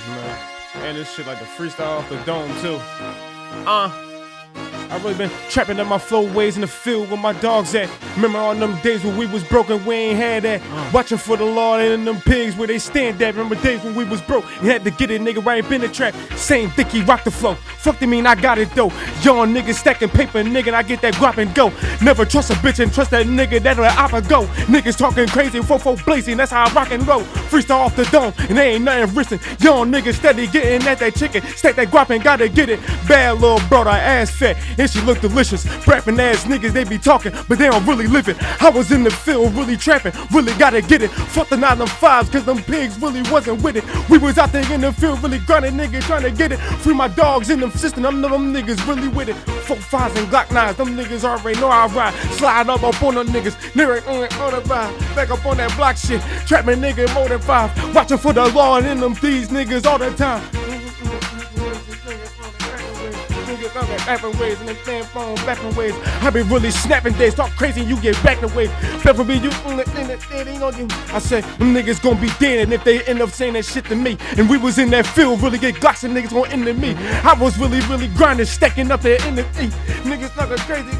man. And this shit like the freestyle off the dome, too. I really been trapping up my flowways in the field where my dogs at. Remember all them days when we was broken, we ain't had that. Watching for the Lord and them pigs where they stand at. Remember days when we was broke, you had to get it, nigga, right in the trap. Same Dickie, rock the flow. Fuck the mean, I got it though. Young niggas stacking paper, nigga, and I get that guap and go. Never trust a bitch and trust that nigga that'll let oppa go. Niggas talking crazy, 4-4 blazing, that's how I rock and roll. Freestyle off the dome, and they ain't nothing risking. Young niggas steady getting at that chicken. Stack that guap and gotta get it. Bad little brother, ass fat, and she look delicious. Rapping ass niggas, they be talking, but they don't really live it. I was in the field, really trapping, really gotta get it. Fuck the 9 to 5s, cause them pigs really wasn't with it. We was out there in the field, really grinding, niggas trying to get it. Free my dogs in them system, them niggas really with it. 4-5s and Glock 9s, them niggas already know I ride. Slide up on them niggas, lyric on the ride. Back up on that block shit, trapping nigga more than 5. Watching for the law and in them thieves niggas all the time. Rapping ways and them damn phone bapping ways. I been really snapping days, talk crazy and you get back the way. Better be you ain't on you. I said them niggas gon' be dead and if they end up saying that shit to me. And we was in that field, really get Glocks and niggas gon' end to me. I was really grinding, stacking up there in the E. Niggas talking crazy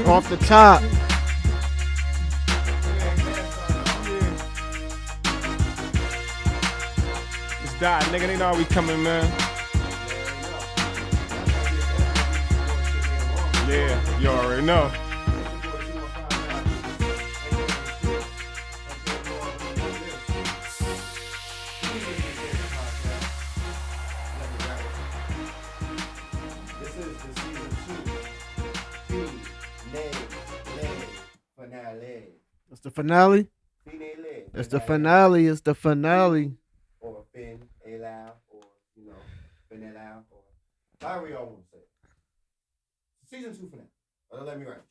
Off the top. Die, nigga, they know we coming, man. Yeah, you already know. This is the season 2 finale. It's the finale. Finale. It's the finale. It's the finale. Or fin, allow, or fin allow, or however y'all want to say it. Season 2 finale. Let me write.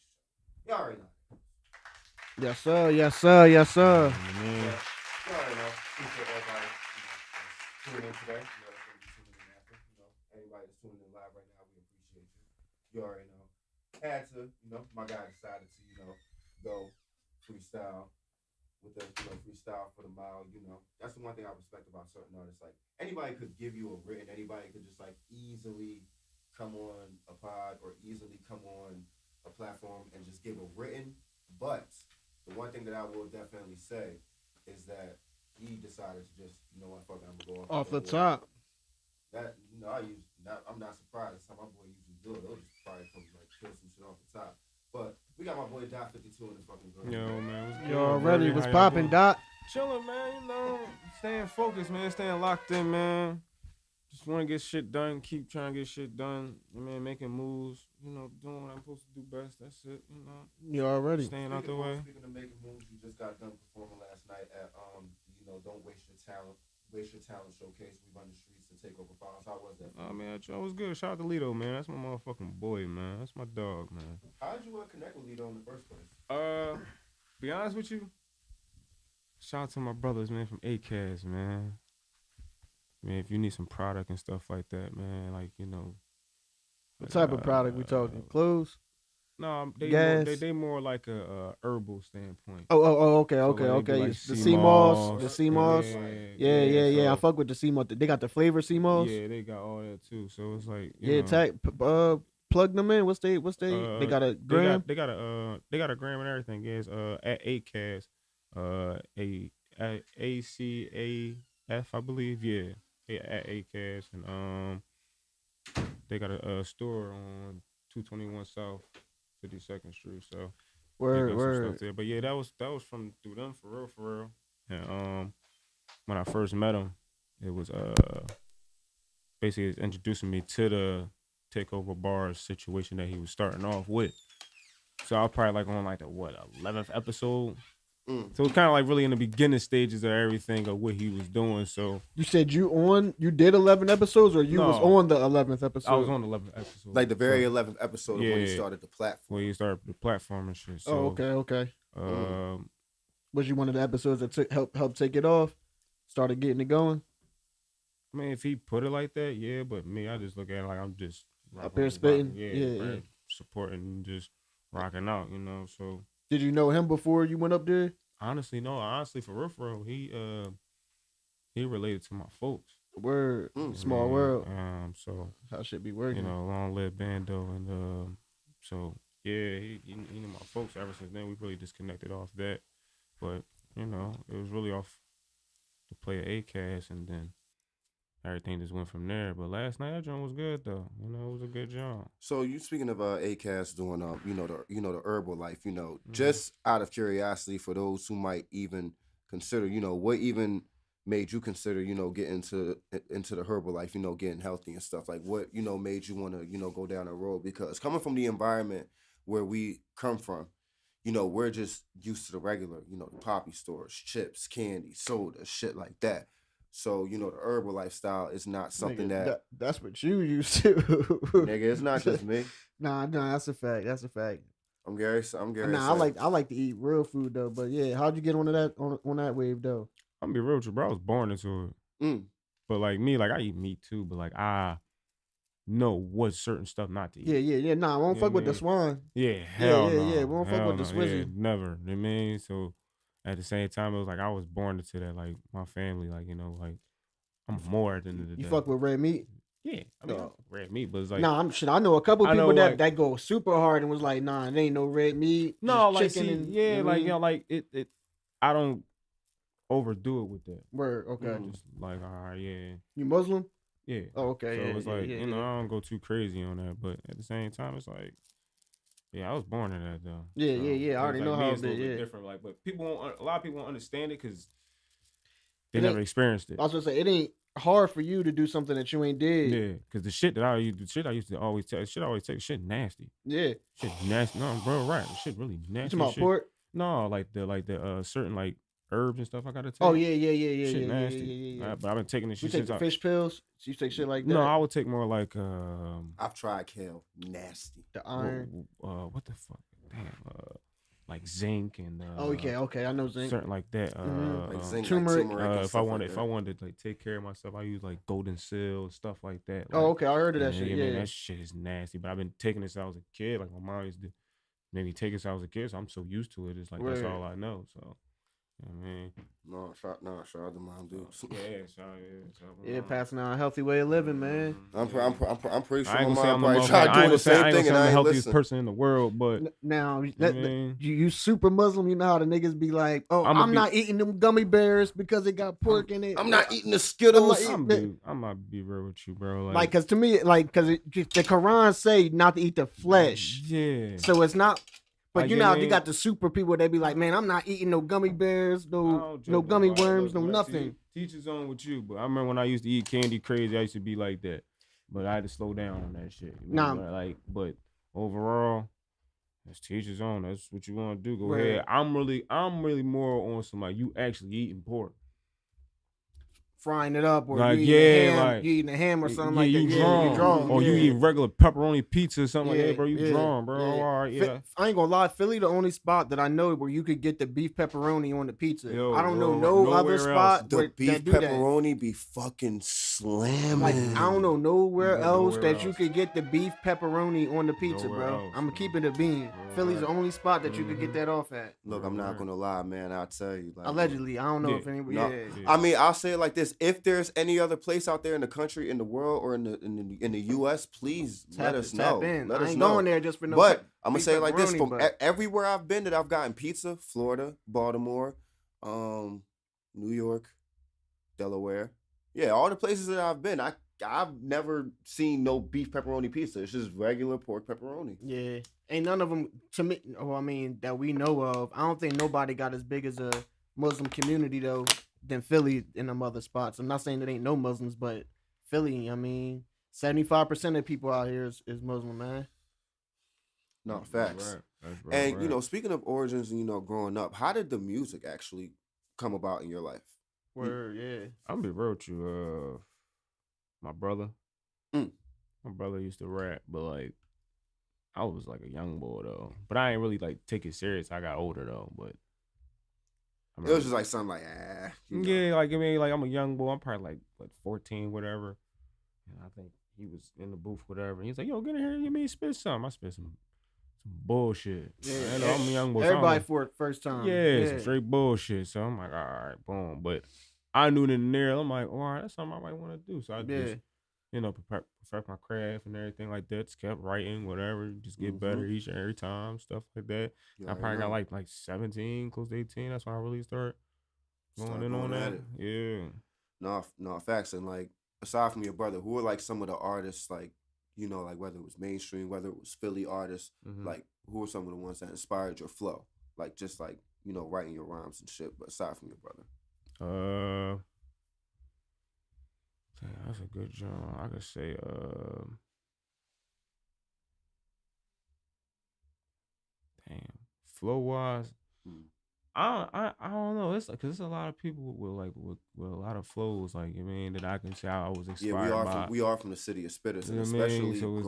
Y'all already know. Yes, sir. Yes, sir. Yes, sir. Y'all already know. Appreciate everybody tuning in today. That's going to be tuning in after. Anybody that's tuning in live right now, we appreciate you. You already know. Had to, my guy decided to, go freestyle with the freestyle for the mile. That's the one thing I respect about certain artists. Like anybody could give you a written, anybody could just like easily come on a pod or easily come on a platform and just give a written. But the one thing that I will definitely say is that he decided to just, fuck it, I'm gonna go Off the top. That I'm not surprised. That's how my boy usually do it. They'll just probably come like kill some shit off the top. But we got my boy Dot52 in the fucking room. Yo, man. You already was popping, Dot. Chilling, man. Staying focused, man. Staying locked in, man. Just want to get shit done. Keep trying to get shit done. Man, making moves. Doing what I'm supposed to do best. That's it. You already staying out the way. Speaking of making moves, you just got done performing last night at Don't Waste Your Talent. Waste Your Talent showcase. We run the streets to take over files. How was that? Oh man, that was good. Shout out to Lito, man. That's my motherfucking boy, man. That's my dog, man. How did you connect with Lito in the first place? Be honest with you. Shout out to my brothers, man, from ACAS, man. Man, if you need some product and stuff like that, man, What type of product we talking? Clothes? No, they more like a herbal standpoint. Okay. Like the sea moss, the sea moss. Yeah. So, I fuck with the sea moss. They got the flavor sea moss. Yeah, they got all that too. So it's like plug them in. What's they? They got a gram. They got a gram and everything. Yes, at ACAS, ACAF, I believe. Yeah, at ACAS, and they got a store on 221 South 52nd Street. So word. Stuff there. But yeah, that was from through them for real. And when I first met him, it was basically introducing me to the takeover bars situation that he was starting off with. So I was probably on the 11th episode. So it's kind of really in the beginning stages of everything of what he was doing. So you said you did 11 episodes, or you was on the 11th episode? I was on the 11th episode. Like the very 11th episode of when he started the platform. When he started the platform and shit. So, okay. Was you one of the episodes that helped take it off? Started getting it going? I mean, if he put it like that, yeah. But me, I just look at it like I'm just up here spitting. Yeah. Supporting and just rocking out, So Did you know him before you went up there? Honestly, no. Honestly, for real, he related to my folks. Word, Mm. small world. So How shit be working? long live Bando, and so yeah, he knew my folks. Ever since then, we really disconnected off that. But it was really off to play a cast, and then everything just went from there. But last night that joint was good though. It was a good joint. So you speaking of ACAS doing the herbal life, Mm-hmm. just out of curiosity for those who might even consider, what even made you consider, getting into the herbal life, getting healthy and stuff. Like what, made you want to, go down that road? Because coming from the environment where we come from, we're just used to the regular, the poppy stores, chips, candy, soda, shit like that. So, the herbal lifestyle is not something Nigga, that's what you used to. nigga, it's not just me. Nah, that's a fact. That's a fact. I'm Gary. Nah, I like to eat real food though. But yeah, how'd you get onto that on that wave though? I'm gonna be real with you, bro. I was born into it. Mm. But like me, like I eat meat too, but like I know what certain stuff not to eat. Yeah. Nah, I won't fuck with the swine. Yeah, hell no. We won't fuck with the swizzy. Yeah, never. You know what I mean? So at the same time, it was like I was born into that. Like my family, like like I'm more than the day. You fuck with red meat? Yeah, I mean red meat, but it's like nah, I know a couple people like, that go super hard and was like, nah, it ain't no red meat. No, like chicken like it. I don't overdo it with that. Word, okay. Just like all right, yeah. You Muslim? Yeah. Oh, okay. So yeah, it's like yeah, I don't go too crazy on that, but at the same time, it's like. Yeah, I was born in that though. Yeah. I already know how it's it is. different. Like, but a lot of people won't understand it because they never experienced it. I was gonna say it ain't hard for you to do something that you ain't did. Yeah, because the shit I used to always tell, shit nasty. Yeah, shit nasty. No, bro, right? Shit really nasty. You talking about pork? No, like the certain like herbs and stuff I gotta take. Oh yeah. Shit nasty. Yeah. But I've been taking this shit. You take the fish pills? You take shit like that? No, I would take more like I've tried kale. Nasty. The iron. What the fuck? Damn. Like zinc and okay, I know zinc. Certain like that. Like zinc, turmeric. if I wanted to like take care of myself, I use like golden seal stuff like that. Like, oh, okay, I heard of that shit. Yeah, man, that shit is nasty. But I've been taking this since I was a kid. Like my mom used to maybe take it since I was a kid, so I'm so used to it. It's like that's all I know. So, you know what I mean, shout out to mom, dude. Yeah, passing out a healthy way of living, man. I'm pretty sure I ain't my gonna mom say probably tried doing the same thing, and I'm I the ain't healthiest listen. person in the world, but now you super Muslim. You know how the niggas be like, oh, I'm not eating them gummy bears because it got pork in it. I'm not eating the Skittles. I'm gonna be real with you, bro. Like, cause to me, cause the Quran say not to eat the flesh. Yeah. So it's not. But like, you know, you got the super people. They be like, man, I'm not eating no gummy bears, no gummy worms, no nothing. Teach his own with you. But I remember when I used to eat candy crazy, I used to be like that. But I had to slow down on that shit. But overall, let's teach his own. That's what you want to do. Go ahead. I'm really more on some like you actually eating pork. Frying it up, or like you eating a ham or something like that. You drawn. Or you eating regular pepperoni pizza or something like that, bro. You drawn, bro. Yeah. All right, yeah. I ain't gonna lie, Philly the only spot that I know where you could get the beef pepperoni on the pizza. Yo, I don't know no other spot the where beef do pepperoni that. be fucking slamming. Like I don't know nowhere else that you could get the beef pepperoni on the pizza, bro. I'm keeping it a bean. Philly's the only spot that you could get that off at. Look, I'm not gonna lie, man. I'll tell you. Like, allegedly, I don't know if anybody. No. I mean, I'll say it like this: if there's any other place out there in the country, in the world, or in the U.S., please let us know. Let us know. Going there just for no. But I'm gonna say it like this: from but everywhere I've been that I've gotten pizza, Florida, Baltimore, New York, Delaware, yeah, all the places that I've been, I've never seen no beef pepperoni pizza. It's just regular pork pepperoni. Yeah, ain't none of them to me. Well, I mean that we know of. I don't think nobody got as big as a Muslim community though than Philly in them other spots. I'm not saying there ain't no Muslims, but Philly, I mean, 75% of people out here is Muslim, man. No, facts. Right. And you know, speaking of origins and growing up, how did the music actually come about in your life? Word, yeah. I'm gonna be real with you. My brother. My brother used to rap, but like I was like a young boy though. But I ain't really like take it serious. I got older though, but it was just like something like yeah, like I mean, like I'm a young boy. I'm probably like 14, whatever. And I think he was in the booth, whatever. He's like, "Yo, get in here. You mean spit some?" I spit some some bullshit. Yeah, I know I'm a young boy. So everybody I'm for it first time. yeah, some straight bullshit. So I'm like, all right, boom. But I knew in there, I'm like, all right, that's something I might want to do. So I just, perfect my craft and everything like that. Just kept writing, whatever, just get better each and every time, stuff like that. I probably got like 17, close to 18. That's when I really started going in on that. Yeah. No, facts. And like, aside from your brother, who are like some of the artists, like, you know, like whether it was mainstream, whether it was Philly artists, like who are some of the ones that inspired your flow? Like just like, you know, writing your rhymes and shit, but aside from your brother. That's a good job. I could say flow wise, I don't know. It's like, cause there's a lot of people with a lot of flows, like, I mean, that I can say I was inspired by. We are from the city of spitters, and especially so it's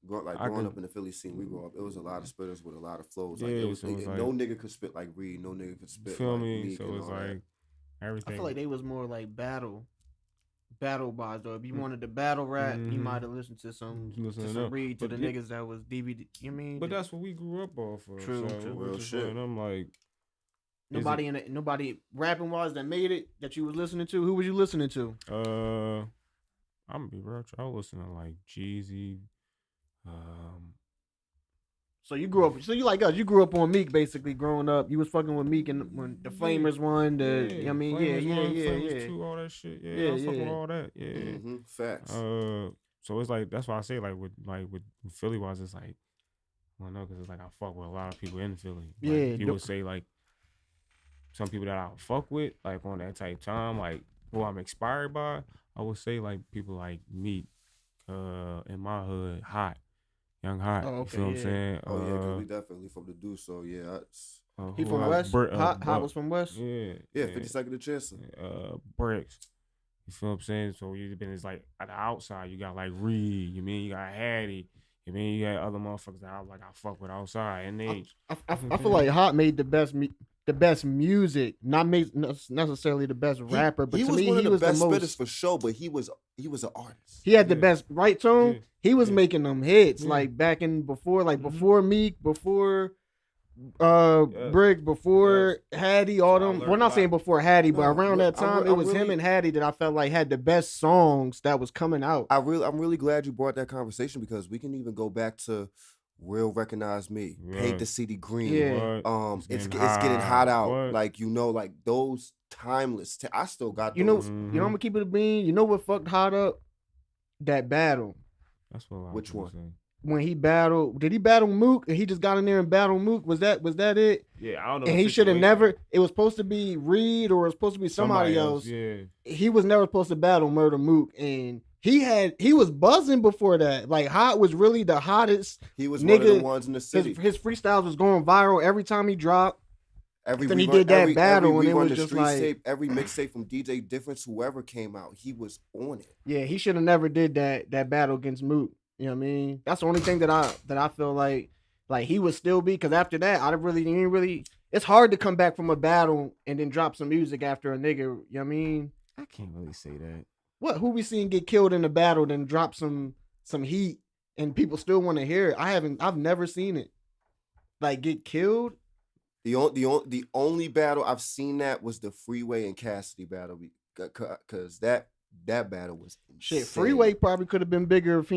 growing up in the Philly scene. We grew up. It was a lot of spitters with a lot of flows. Like, no nigga could spit like Reed. No nigga could spit. Feel like me? Meek So it's like everything. I feel like they was more like battle bars though. If you wanted to battle rap, you might have listened to some Reed, to the niggas that was DVD. You mean? But that's what we grew up off of. True. Real shit. And I'm like, nobody rapping wise that made it that you was listening to. Who was you listening to? I'm gonna be real. I was listening to like Jeezy. So you grew up. So you like us. You grew up on Meek, basically. Growing up, you was fucking with Meek and when the Flamers won. Flamers 2, all that shit. Yeah, I was fucking with all that. Yeah, facts. So it's like, that's why I say like with Philly wise, it's like, I don't know, because it's like I fuck with a lot of people in Philly. Like, you would say like some people that I fuck with, like on that type time, like who I'm inspired by. I would say like people like Meek, in my hood, Young Hot. Oh, okay, you feel what I'm saying? Oh yeah, because we definitely from the Deuce, so yeah. He from West? Hot was from West? Yeah, 52nd of Chester. Bricks. You feel what I'm saying? So you've been, it's like at the outside, you got like Reed, you mean, you got Hattie, you mean, you got other motherfuckers that I fuck with outside. And they I feel like Hot made the best music, not necessarily the best rapper, but to me he was the best spitters for sure. But he was an artist. He had the best right tone. Yeah. He was making them hits like back in before Meek, before Brick, before Hattie, all them. We're not saying before Hattie, but around that time, it was him and Hattie that I felt like had the best songs that was coming out. I'm really glad you brought that conversation, because we can even go back to Real Recognize Me, Paint the City Green. Yeah. It's getting hot out. What? Like, you know, like those timeless. I still got those. You know, I'm gonna keep it a bean. You know what fucked Hot up? That battle. That's what. Which one? Saying. When he battled, did he battle Mook? And he just got in there and battled Mook. Was that it? Yeah, I don't know. And he should have never. It was supposed to be Reed, or it was supposed to be somebody else. Yeah. He was never supposed to battle Murder Mook, and he was buzzing before that. Like, Hot was really the hottest. He was nigga. One of the ones in the city. His freestyles was going viral every time he dropped. Then he did that battle, and it was just like tape, every mixtape from DJ Difference, whoever came out, he was on it. Yeah, he should have never did that battle against Mook. You know what I mean? That's the only thing that I feel like he would still be, because after that, it's hard to come back from a battle and then drop some music after a nigga. You know what I mean? I can't really say that. What? Who we seen get killed in a battle, then drop some heat, and people still want to hear it? I've never seen it like get killed. The only battle I've seen that was the Freeway and Cassidy battle, because that battle was insane. Shit. Freeway probably could have been bigger if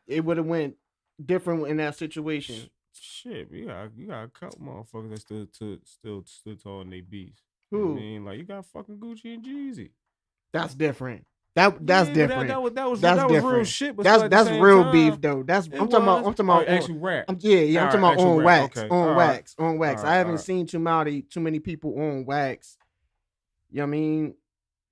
it would have went different in that situation. Shit, you got a couple motherfuckers that still stood tall in their beats. Who? You know what I mean, like, you got fucking Gucci and Jeezy. That's different. That's different. That was different. Real shit. But that's real beef though. I'm talking about actually rap. I'm talking about on wax. Okay. On wax. I haven't seen too many people on wax. You know what I mean?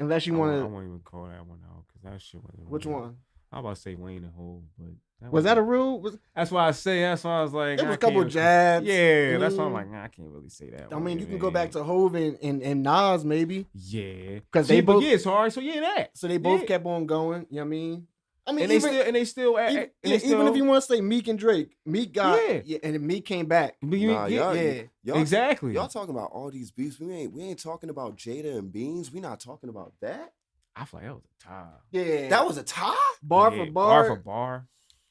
Unless you want to. I won't even call that one out, because that shit wasn't. Which one? I'm about to say Wayne and Hov, but was that a real? That's why I say. That's why I was like, there was a couple jabs. Yeah, that's why I'm like, nah, I can't really say that. I mean, you can go back to Hov and Nas maybe. Yeah, because they both. Yeah, so all right, so that. So they both kept on going. You know what I mean? And they still even if you want to say Meek and Drake, Meek got and Meek came back. Exactly. Y'all talking about all these beefs. We ain't talking about Jada and Beans. We not talking about that. I feel like that was a tie. Yeah, that was a tie. Bar for bar. Bar for bar.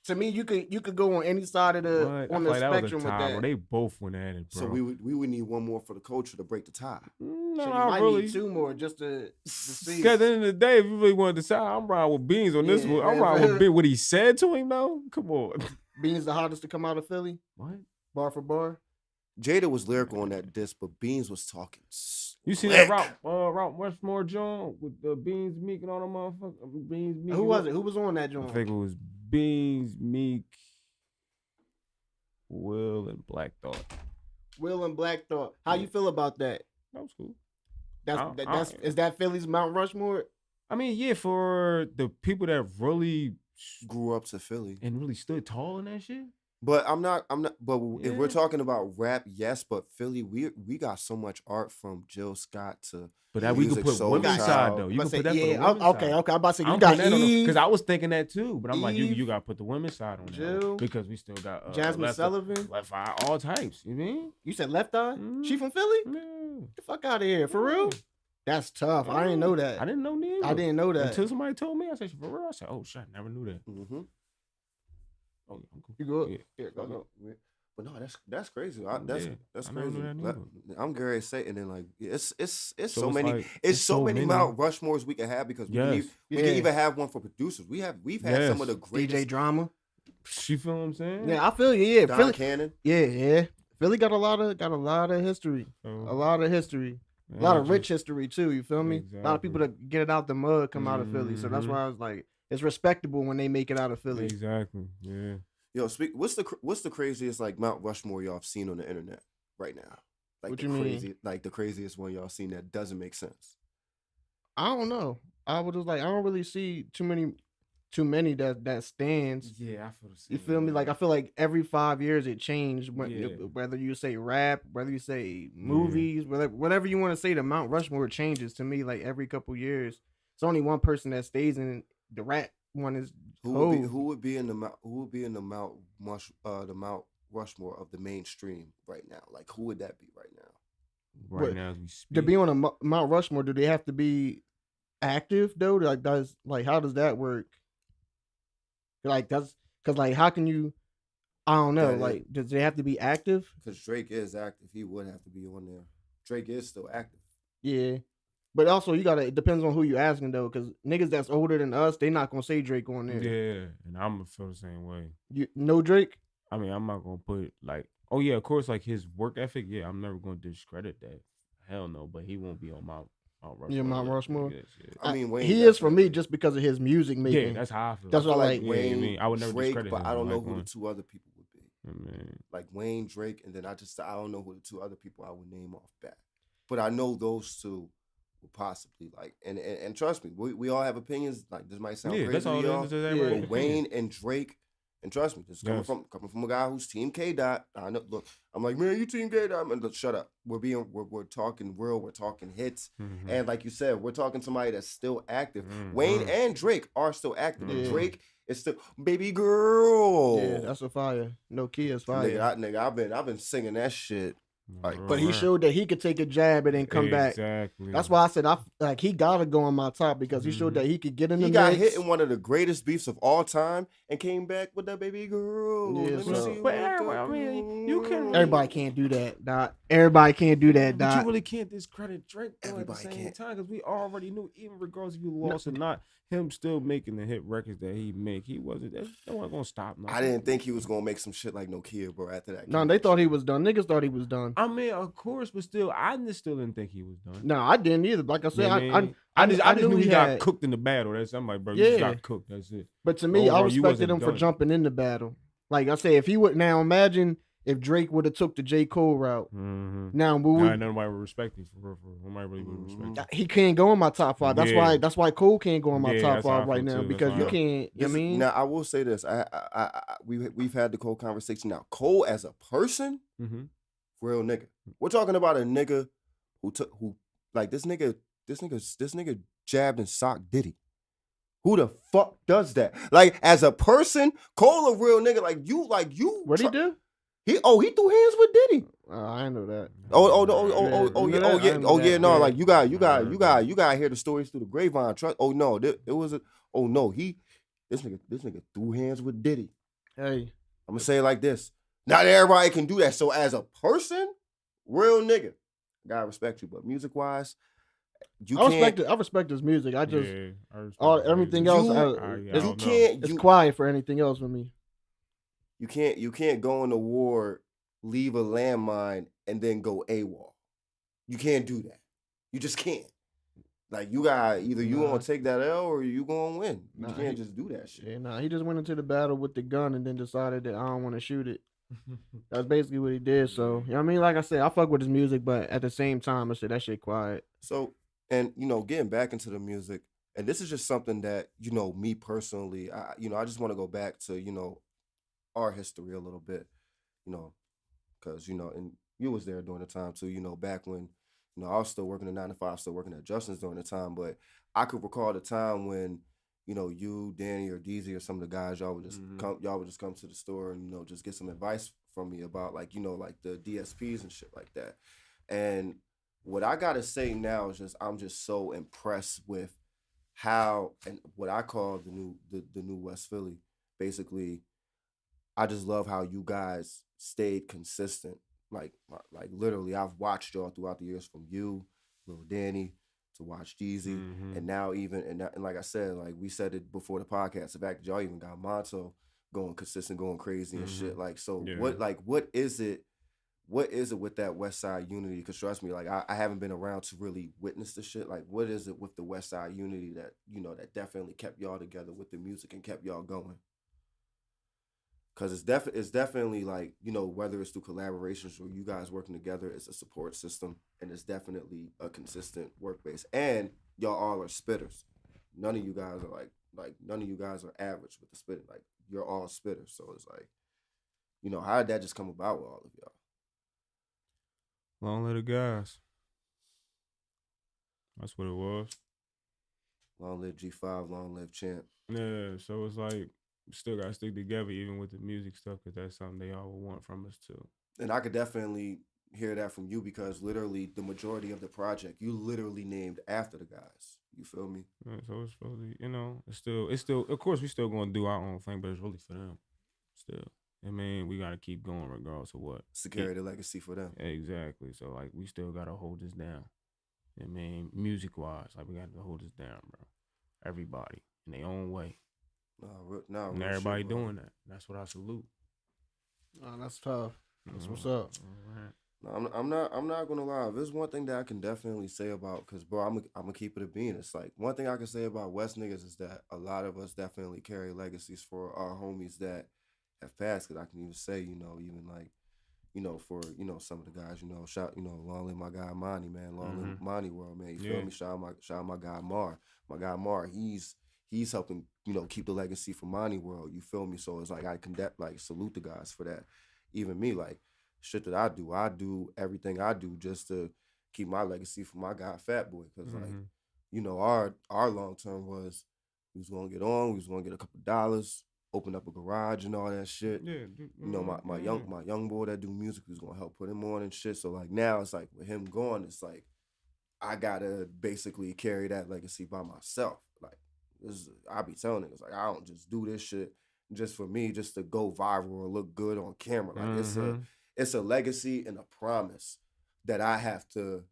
To me, you could go on any side of the What? on I the feel like that was a spectrum with tie, bro. that. They both went at it, bro. So we would need one more for the culture to break the tie. No, So you not might really. need 2 more just to see. Because at the end of the day, if you really want to decide, I'm riding with Beans on this Yeah, one. I'm man. riding with Beans. What he said to him, though? Come on. Beans the hottest to come out of Philly, What? bar for bar. Jada was lyrical on that disc, but Beans was talking. You see slick. that Route Westmore joint with the Beans, Meek, and all them motherfuckers? Beans, Meek. Who was it? Who was on that I joint? think it was Beans, Meek, Will, and Black Thought. Will and Black Thought. How you feel about that? That was cool. Is that Philly's Mount Rushmore? I mean, yeah, for the people that really Grew up to Philly. and really stood tall in that shit. But I'm not. But if we're Yeah. talking about rap, yes. But Philly, we got so much art from Jill Scott to. But that we could Music put Soul women's Child. side though. You I'm can about to put that say, for the yeah, women's okay. side. I'm about to say you I'm got putting that on Eve, because I was thinking that too. But I'm like, you Eve, got to put the women's side on that Jill, because we still got Jasmine left, Sullivan. left eye, all types. You mean? You said Left Eye? Mhm. She from Philly? Yeah. Get the fuck out of here, for real? That's tough. I didn't know that. I didn't know neither. I didn't know that. Until somebody told me. I said, for real? I said, oh shit, I never knew that. Mm-hmm. Oh, yeah, I'm cool. You go. Yeah. Here, go. But no, that's crazy. That's I never crazy. knew that neither. I'm Gary saying, and then like it's So so many. like, It's so many Mount Rushmores we can have because we can Yes. we can even have one for producers. We've had some of the DJ greatest. Drama. You feel what I'm saying? Yeah, I feel you. Yeah, Don Philly. Cannon. Yeah. Philly got a lot of history. So, A lot of history. A lot of rich history too. You feel me? A lot of people that get it out the mud come out of Philly. So that's Mhm. why I was like, it's respectable when they make it out of Philly. Exactly. Yeah. Yo, what's the craziest like Mount Rushmore y'all have seen on the internet right now? Like What the you mean? crazy, like the craziest one y'all seen that doesn't make sense. I don't know. I was just like, I don't really see too many that stands. Yeah, I feel the same. You feel me? Like I feel like every 5 years it changed. Yeah. Whether you say rap, whether you say movies, whatever you want to say, the Mount Rushmore changes to me. Like every couple years, it's only one person that stays in the rap one is Who would be in the Mount Rushmore of the mainstream right now? Like who would that be right now? Right What? now as we speak. to be on a Mount Rushmore. Do they have to be active though? Like how does that work? Like that's because like how can you? I don't know. That Like does they have to be active? Because Drake is active, he would have to be on there. Drake is still active. Yeah. But also, it depends on who you asking though, because niggas that's older than us, they not gonna say Drake on there. Yeah, and I'm gonna feel the same way. You know Drake? I mean, I'm not gonna put like, oh yeah, of course, like his work ethic. Yeah, I'm never gonna discredit that. Hell no, but he won't be on Mount Rushmore. Yeah, Mount Rushmore. Yes, yeah. I mean, Wayne. He is for me definitely. just because of his music making. Yeah, that's how I feel. That's what I like. Yeah, Wayne, I mean, I would never Drake, discredit but him. I don't know like who one. the two other people would be. I mean, Like Wayne, Drake, and then I don't know who the two other people I would name off bat. But I know those two will possibly like, and trust me, we all have opinions. Like this might sound yeah, crazy that's to all. y'all, That's everybody but Wayne and Drake, and trust me, this is coming Yes. from a guy who's Team K Dot. I know. Look, I'm like, man, you Team K Dot. Man, look, shut up. We're talking real. We're talking hits, Mhm. and like you said, we're talking somebody that's still active. Mhm. Wayne and Drake are still active. And Yeah. Drake is still baby girl. Yeah, that's a fire. No key is fire. Nigga, I've been singing that shit. Like, But he showed that he could take a jab and then come back. Exactly. That's why I said he gotta go on my top because he showed Mhm. that he could get in the He got mix. hit in one of the greatest beefs of all time and came back with that baby girl. Yeah, Let me so- see But what everybody, that I mean, girl you can- do. Everybody can't do that, Dot. Everybody can't do that, But Dot. you really can't discredit Drake though, at the Everybody same can't. time because we already knew, even regardless if you lost or not, him still making the hit records that he make. He wasn't. That wasn't gonna stop. Nothing. I didn't think he was gonna make some shit like Nokia, bro. After that, No, they thought he was done. Niggas thought he was done. I mean, of course, but still, I still didn't think he was done. No, I didn't either. Like I said, You know what I mean? I just knew he got had- cooked in the battle. That's I'm like, bro, you just Yeah. got cooked. That's it. But to me, I Over, you respected wasn't him for done. jumping in the battle. Like I said, if he would now imagine if Drake would have took the J. Cole route. Mm-hmm. Now, Nobody would respect him for real. Nobody really would respect him. he can't go in my top five. That's Yeah. why Cole can't go in my Yeah, top that's how I five right feel now too. because That's you why. can't. You know what I mean, Now I will say this. We've had the Cole conversation. Now Cole as a person, Mm-hmm. real nigga. We're talking about a nigga who like this nigga jabbed and socked Diddy. Who the fuck does that? Like as a person, Cole a real nigga. Like you. what he do? He threw hands with Diddy. I didn't know that. Yeah. No, like you got to hear the stories through the grapevine. Trust. Oh no, this nigga threw hands with Diddy. Hey, I'm gonna say it like this. Not everybody can do that. So as a person, real nigga, gotta respect you. But music wise, you I respect can't. it. I respect his music. I just Yeah, I respect all his everything music. else. You I It's you don't know. can't it's you quiet for anything else with me. you can't go in the war, leave a landmine, and then go AWOL. You can't do that. You just can't. Like you got either you Nah, gonna take that L or you gonna win. You nah, can't just do that shit. yeah, nah. He just went into the battle with the gun and then decided that I don't want to shoot it. That's basically what he did. So, you know what I mean? Like I said, I fuck with his music, but at the same time, I said that shit quiet. So, and getting back into the music, and this is just something that me personally, I just want to go back to our history a little bit, you know, because and you was there during the time too, back when I was still working at 9 to 5, still working at Justin's during the time, but I could recall the time when you, Danny, or DZ, or some of the guys, y'all would just come to the store and just get some advice from me about like like the DSPs and shit like that, and what I gotta say now is just I'm just so impressed with how and what I call the new West Philly. Basically, I just love how you guys stayed consistent. Like literally, I've watched y'all throughout the years from you, Lil Danny, to watch Jeezy, and now even and like I said, like we said it before the podcast, the fact that y'all even got Monto going consistent, going crazy and shit. Like, so Yeah. what is it? What is it with that West Side unity? Because trust me, like I haven't been around to really witness the shit. Like, what is it with the West Side unity that that definitely kept y'all together with the music and kept y'all going? Because it's definitely like whether it's through collaborations or you guys working together, it's a support system, and it's definitely a consistent work base. And y'all all are spitters. None of you guys are like none of you guys are average with the spitting. Like you're all spitters. So it's like how did that just come about with all of y'all? Long live the guys. That's what it was. Long live G5, long live Champ. Yeah, so it's like we still gotta stick together even with the music stuff because that's something they all would want from us too. And I could definitely hear that from you because literally the majority of the project you literally named after the guys. You feel me? Yeah, so it's supposed to, it's still. Of course, we still gonna do our own thing, but it's really for them. Still, I mean, we gotta keep going regardless of what. To carry the legacy for them. Exactly. So like, we still gotta hold this down. I mean, music wise, like we got to hold this down, bro. Everybody in their own way. No, And everybody shit, doing that. That's what I salute. Oh, that's tough. That's what's up. No, I'm not gonna lie. There's one thing that I can definitely say about, because bro, I'm gonna keep it a bean. It's like one thing I can say about West niggas is that a lot of us definitely carry legacies for our homies that have passed. Because I can even say, even like, for some of the guys, shout, long live my guy Monty, man, long live Monty World, man. You feel me? Shout out my guy Mar. My guy Mar, he's helping, keep the legacy for Monty World. You feel me? So it's like I can salute the guys for that. Even me, like shit that I do everything I do just to keep my legacy for my guy Fat Boy. Because like, our long term was we was gonna get on, we was gonna get a couple dollars, open up a garage and all that shit. Yeah, my young boy that do music was gonna help put him on and shit. So like now it's like with him gone, it's like I gotta basically carry that legacy by myself. Like I be telling niggas like I don't just do this shit just for me, just to go viral or look good on camera. Like it's a legacy and a promise that I have to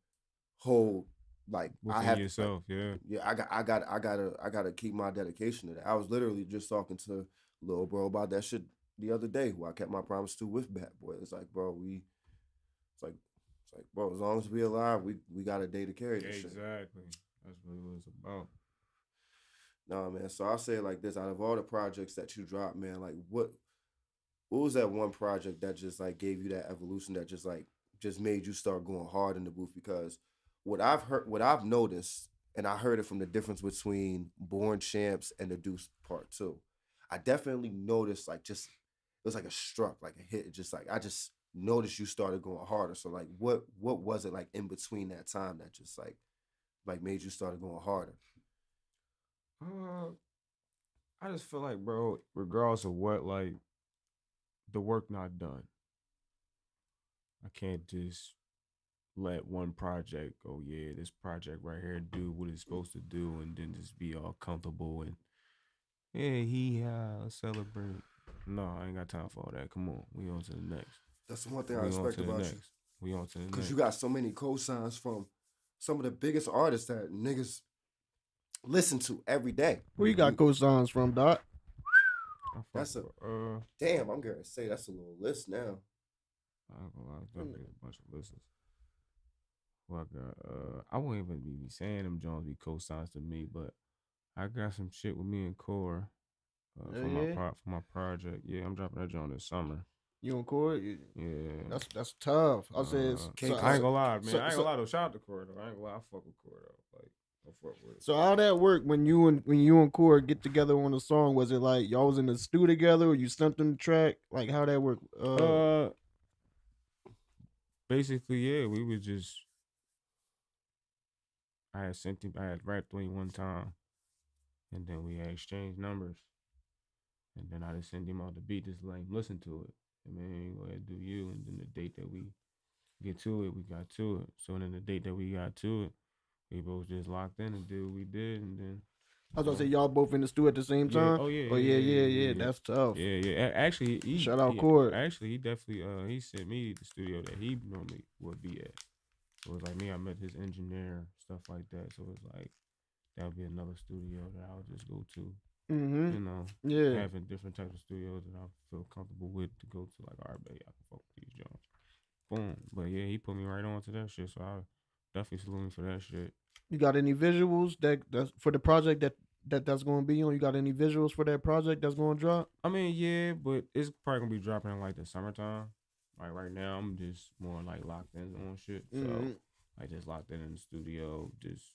hold. Like within I have yourself, I gotta keep my dedication to that. I was literally just talking to little bro about that shit the other day, who I kept my promise to with Bad Boy. It's like, bro, it's like, bro, as long as we alive, we got a day to carry this shit. Exactly. That's what it was about. Nah, man. So I'll say it like this: out of all the projects that you dropped, man, like what was that one project that just like gave you that evolution that just made you start going hard in the booth? Because what I've noticed, and I heard it from the difference between Born Champs and the Deuce Part 2. I definitely noticed like just it was like a struck, like a hit. It just like I just noticed you started going harder. So like what was it like in between that time that just like made you start going harder? I just feel like, bro, regardless of what, like the work not done. I can't just let one project go, yeah, this project right here do what it's supposed to do, and then just be all comfortable and yeah, let's celebrate. No, I ain't got time for all that. Come on, we on to the next. That's the one thing I We on respect to the about you. next. We on to the Because next. you got so many cosigns from some of the biggest artists that niggas listen to every day. Where you got cosigns from, Dot? That's damn. I'm gonna say that's a little list now. I ain't gonna lie, it's definitely a bunch of listens. Well, I got I won't even be saying them Jones be cosigns to me, but I got some shit with me and Core for my project. Yeah, I'm dropping that joint this summer. You on Core? Yeah, That's tough. I said. I ain't gonna lie, man. I ain't gonna lie though. Shout out to Core though. I ain't gonna lie. I fuck with Core though. Like, I fuck with it. So how that work when you and Core get together on a song? Was it like y'all was in the studio together, or you sent them the track? Like how that work? Basically, yeah, we was just. I had rapped with him one time, and then we had exchanged numbers, and then I just sent him out the beat. Just let him listen to it. And then go ahead do you, and then the date that we get to it, we got to it. So then the date that we got to it, we both just locked in and did what we did, and then. I was gonna say y'all both in the studio at the same time. Oh yeah. Yeah. That's tough. Yeah. Actually, Shout out Cord. Actually, he definitely he sent me the studio that he normally would be at. So it was like me. I met his engineer, stuff like that. So it's like that would be another studio that I would just go to. Mm-hmm. You know, yeah, having different types of studios that I feel comfortable with to go to. Like, all right, baby, I can fuck with these Jones. Boom. But yeah, he put me right on to that shit. So I definitely salute him for that shit. You got any visuals that's for the project that's going to be on? You got any visuals for that project that's going to drop? I mean, yeah, but it's probably gonna be dropping in like the summertime. Like right now, I'm just more like locked in on shit. So I just locked in the studio, just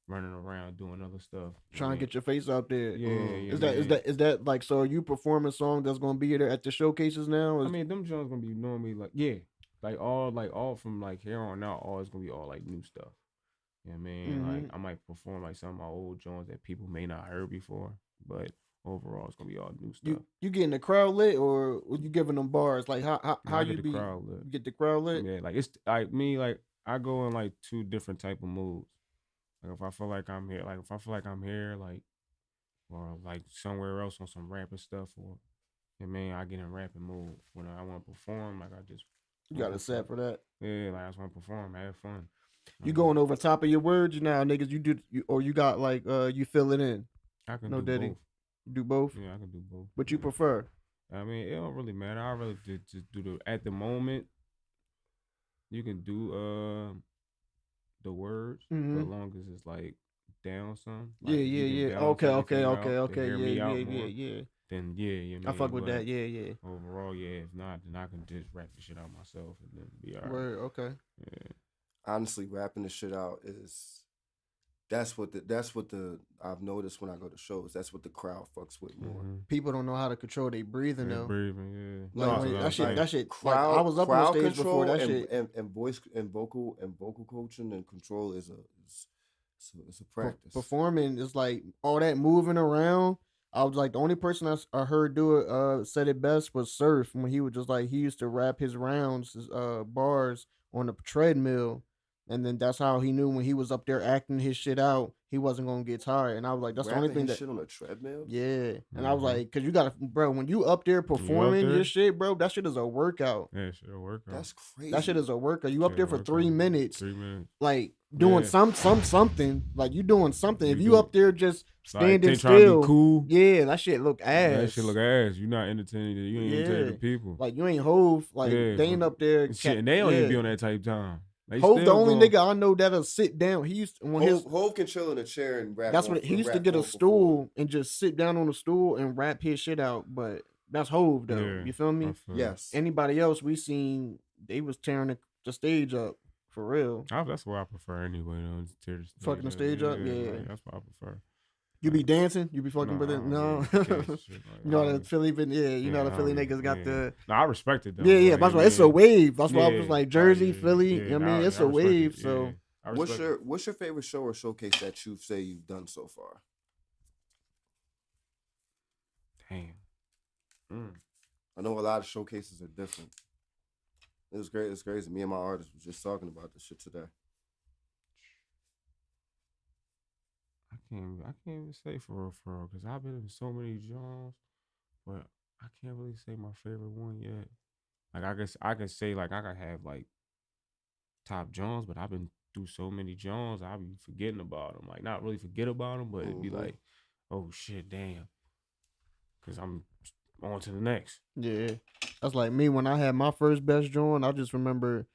running around doing other stuff. Trying to get your face out there. Yeah. Is that like, so are you performing songs that's gonna be there at the showcases now? I mean, them joints gonna be normally like all from like here on out, all it's gonna be all like new stuff. You know what I mean? Like I might perform like some of my old joints that people may not heard before, but overall it's gonna be all new stuff. You getting the crowd lit, or you giving them bars? Like how you be? Crowd lit. You get the crowd lit? Yeah, like it's like me, like I go in like two different type of moods. Like if I feel like I'm here, like or like somewhere else on some rapping stuff, or I get in rapping mood. When I want to perform, like I just you got a set for that. Yeah, like I just want to perform, have fun. You going over top of your words now, niggas? Or you got like you fill it in. I can do both. You do both. Yeah, I can do both. But you prefer? I mean, it don't really matter. I really just do at the moment. You can do the words, but as long as it's like down some. Like yeah. Okay. Yeah. Then yeah, I fuck with that. Yeah. Overall, yeah. If not, then I can just rap the shit out myself and then be alright. Word. Okay. Yeah. Honestly, rapping the shit out that's what I've noticed when I go to shows. That's what the crowd fucks with more. People don't know how to control their breathing though. Breathing, yeah. That shit. Crowd, like, I was up on stage control before that shit. And voice and vocal coaching and control is a practice. Performing is like all that moving around. I was like the only person I heard do it said it best was Surf, when he was just like he used to rap his rounds, his bars on the treadmill. And then that's how he knew when he was up there acting his shit out, he wasn't gonna get tired. And I was like, that's the only thing that shit on a treadmill. Yeah, and I was like, cause you gotta, bro, when you up there performing your shit, bro, that shit is a workout. Yeah, shit a workout. That's crazy. That shit is a workout. You up there for 3 minutes. 3 minutes. Like doing something. Like you doing something. If you up there just standing like, still, trying to be cool. Yeah, that shit look ass. That shit look ass. You not entertaining. You ain't entertaining the people. Like you ain't Hove. Like they ain't up there. Shit, and they don't even be on that type of time. Hove the only nigga I know that'll sit down. He used Hove can chill in a chair and rap. That's what he used to get a stool and just sit down on the stool and rap his shit out. But that's Hove though. Yeah, you feel me? Yes. Anybody else we seen, they was tearing the stage up for real. That's what I prefer anyway. Though, tear the stage fucking the stage up. Yeah, like, that's what I prefer. You be dancing? You be fucking with it? No. You know the Philly, you know the Philly niggas got the. No, I respect it though. Yeah. That's why it's a wave. That's why I was like Jersey, Philly. You know what I mean, it's a wave. So, what's your favorite show or showcase that you say you've done so far? Damn. I know a lot of showcases are different. It was great. It's crazy. Me and my artist was just talking about this shit today. I can't even say for real, because I've been in so many genres, but I can't really say my favorite one yet. Like I guess I can say like I could have like top Jones, but I've been through so many Jones, I be forgetting about them. Like not really forget about them, but it'd be like, oh shit, damn, because I'm on to the next. Yeah, that's like me when I had my first best joint. I just remember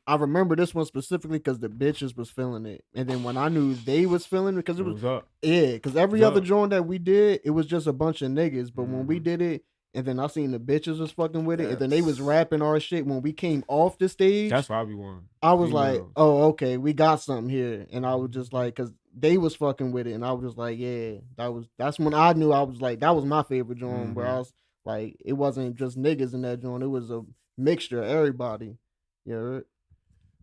I remember this one specifically because the bitches was feeling it, and then when I knew they was feeling it, because it was up. yeah, because every It other was up. joint that we did, it was just a bunch of niggas. But when we Mhm. did it, and then I seen the bitches was fucking with it, and then they was That's- rapping our shit. When we came off the stage, That's why I be one. I was like, Females. oh, okay, we got something here. And I was just like, because they was fucking with it. And I was just like, yeah, that's when I knew I was like, that was my favorite joint, where I was like, it wasn't just niggas in that joint. It was a mixture of everybody. Yeah.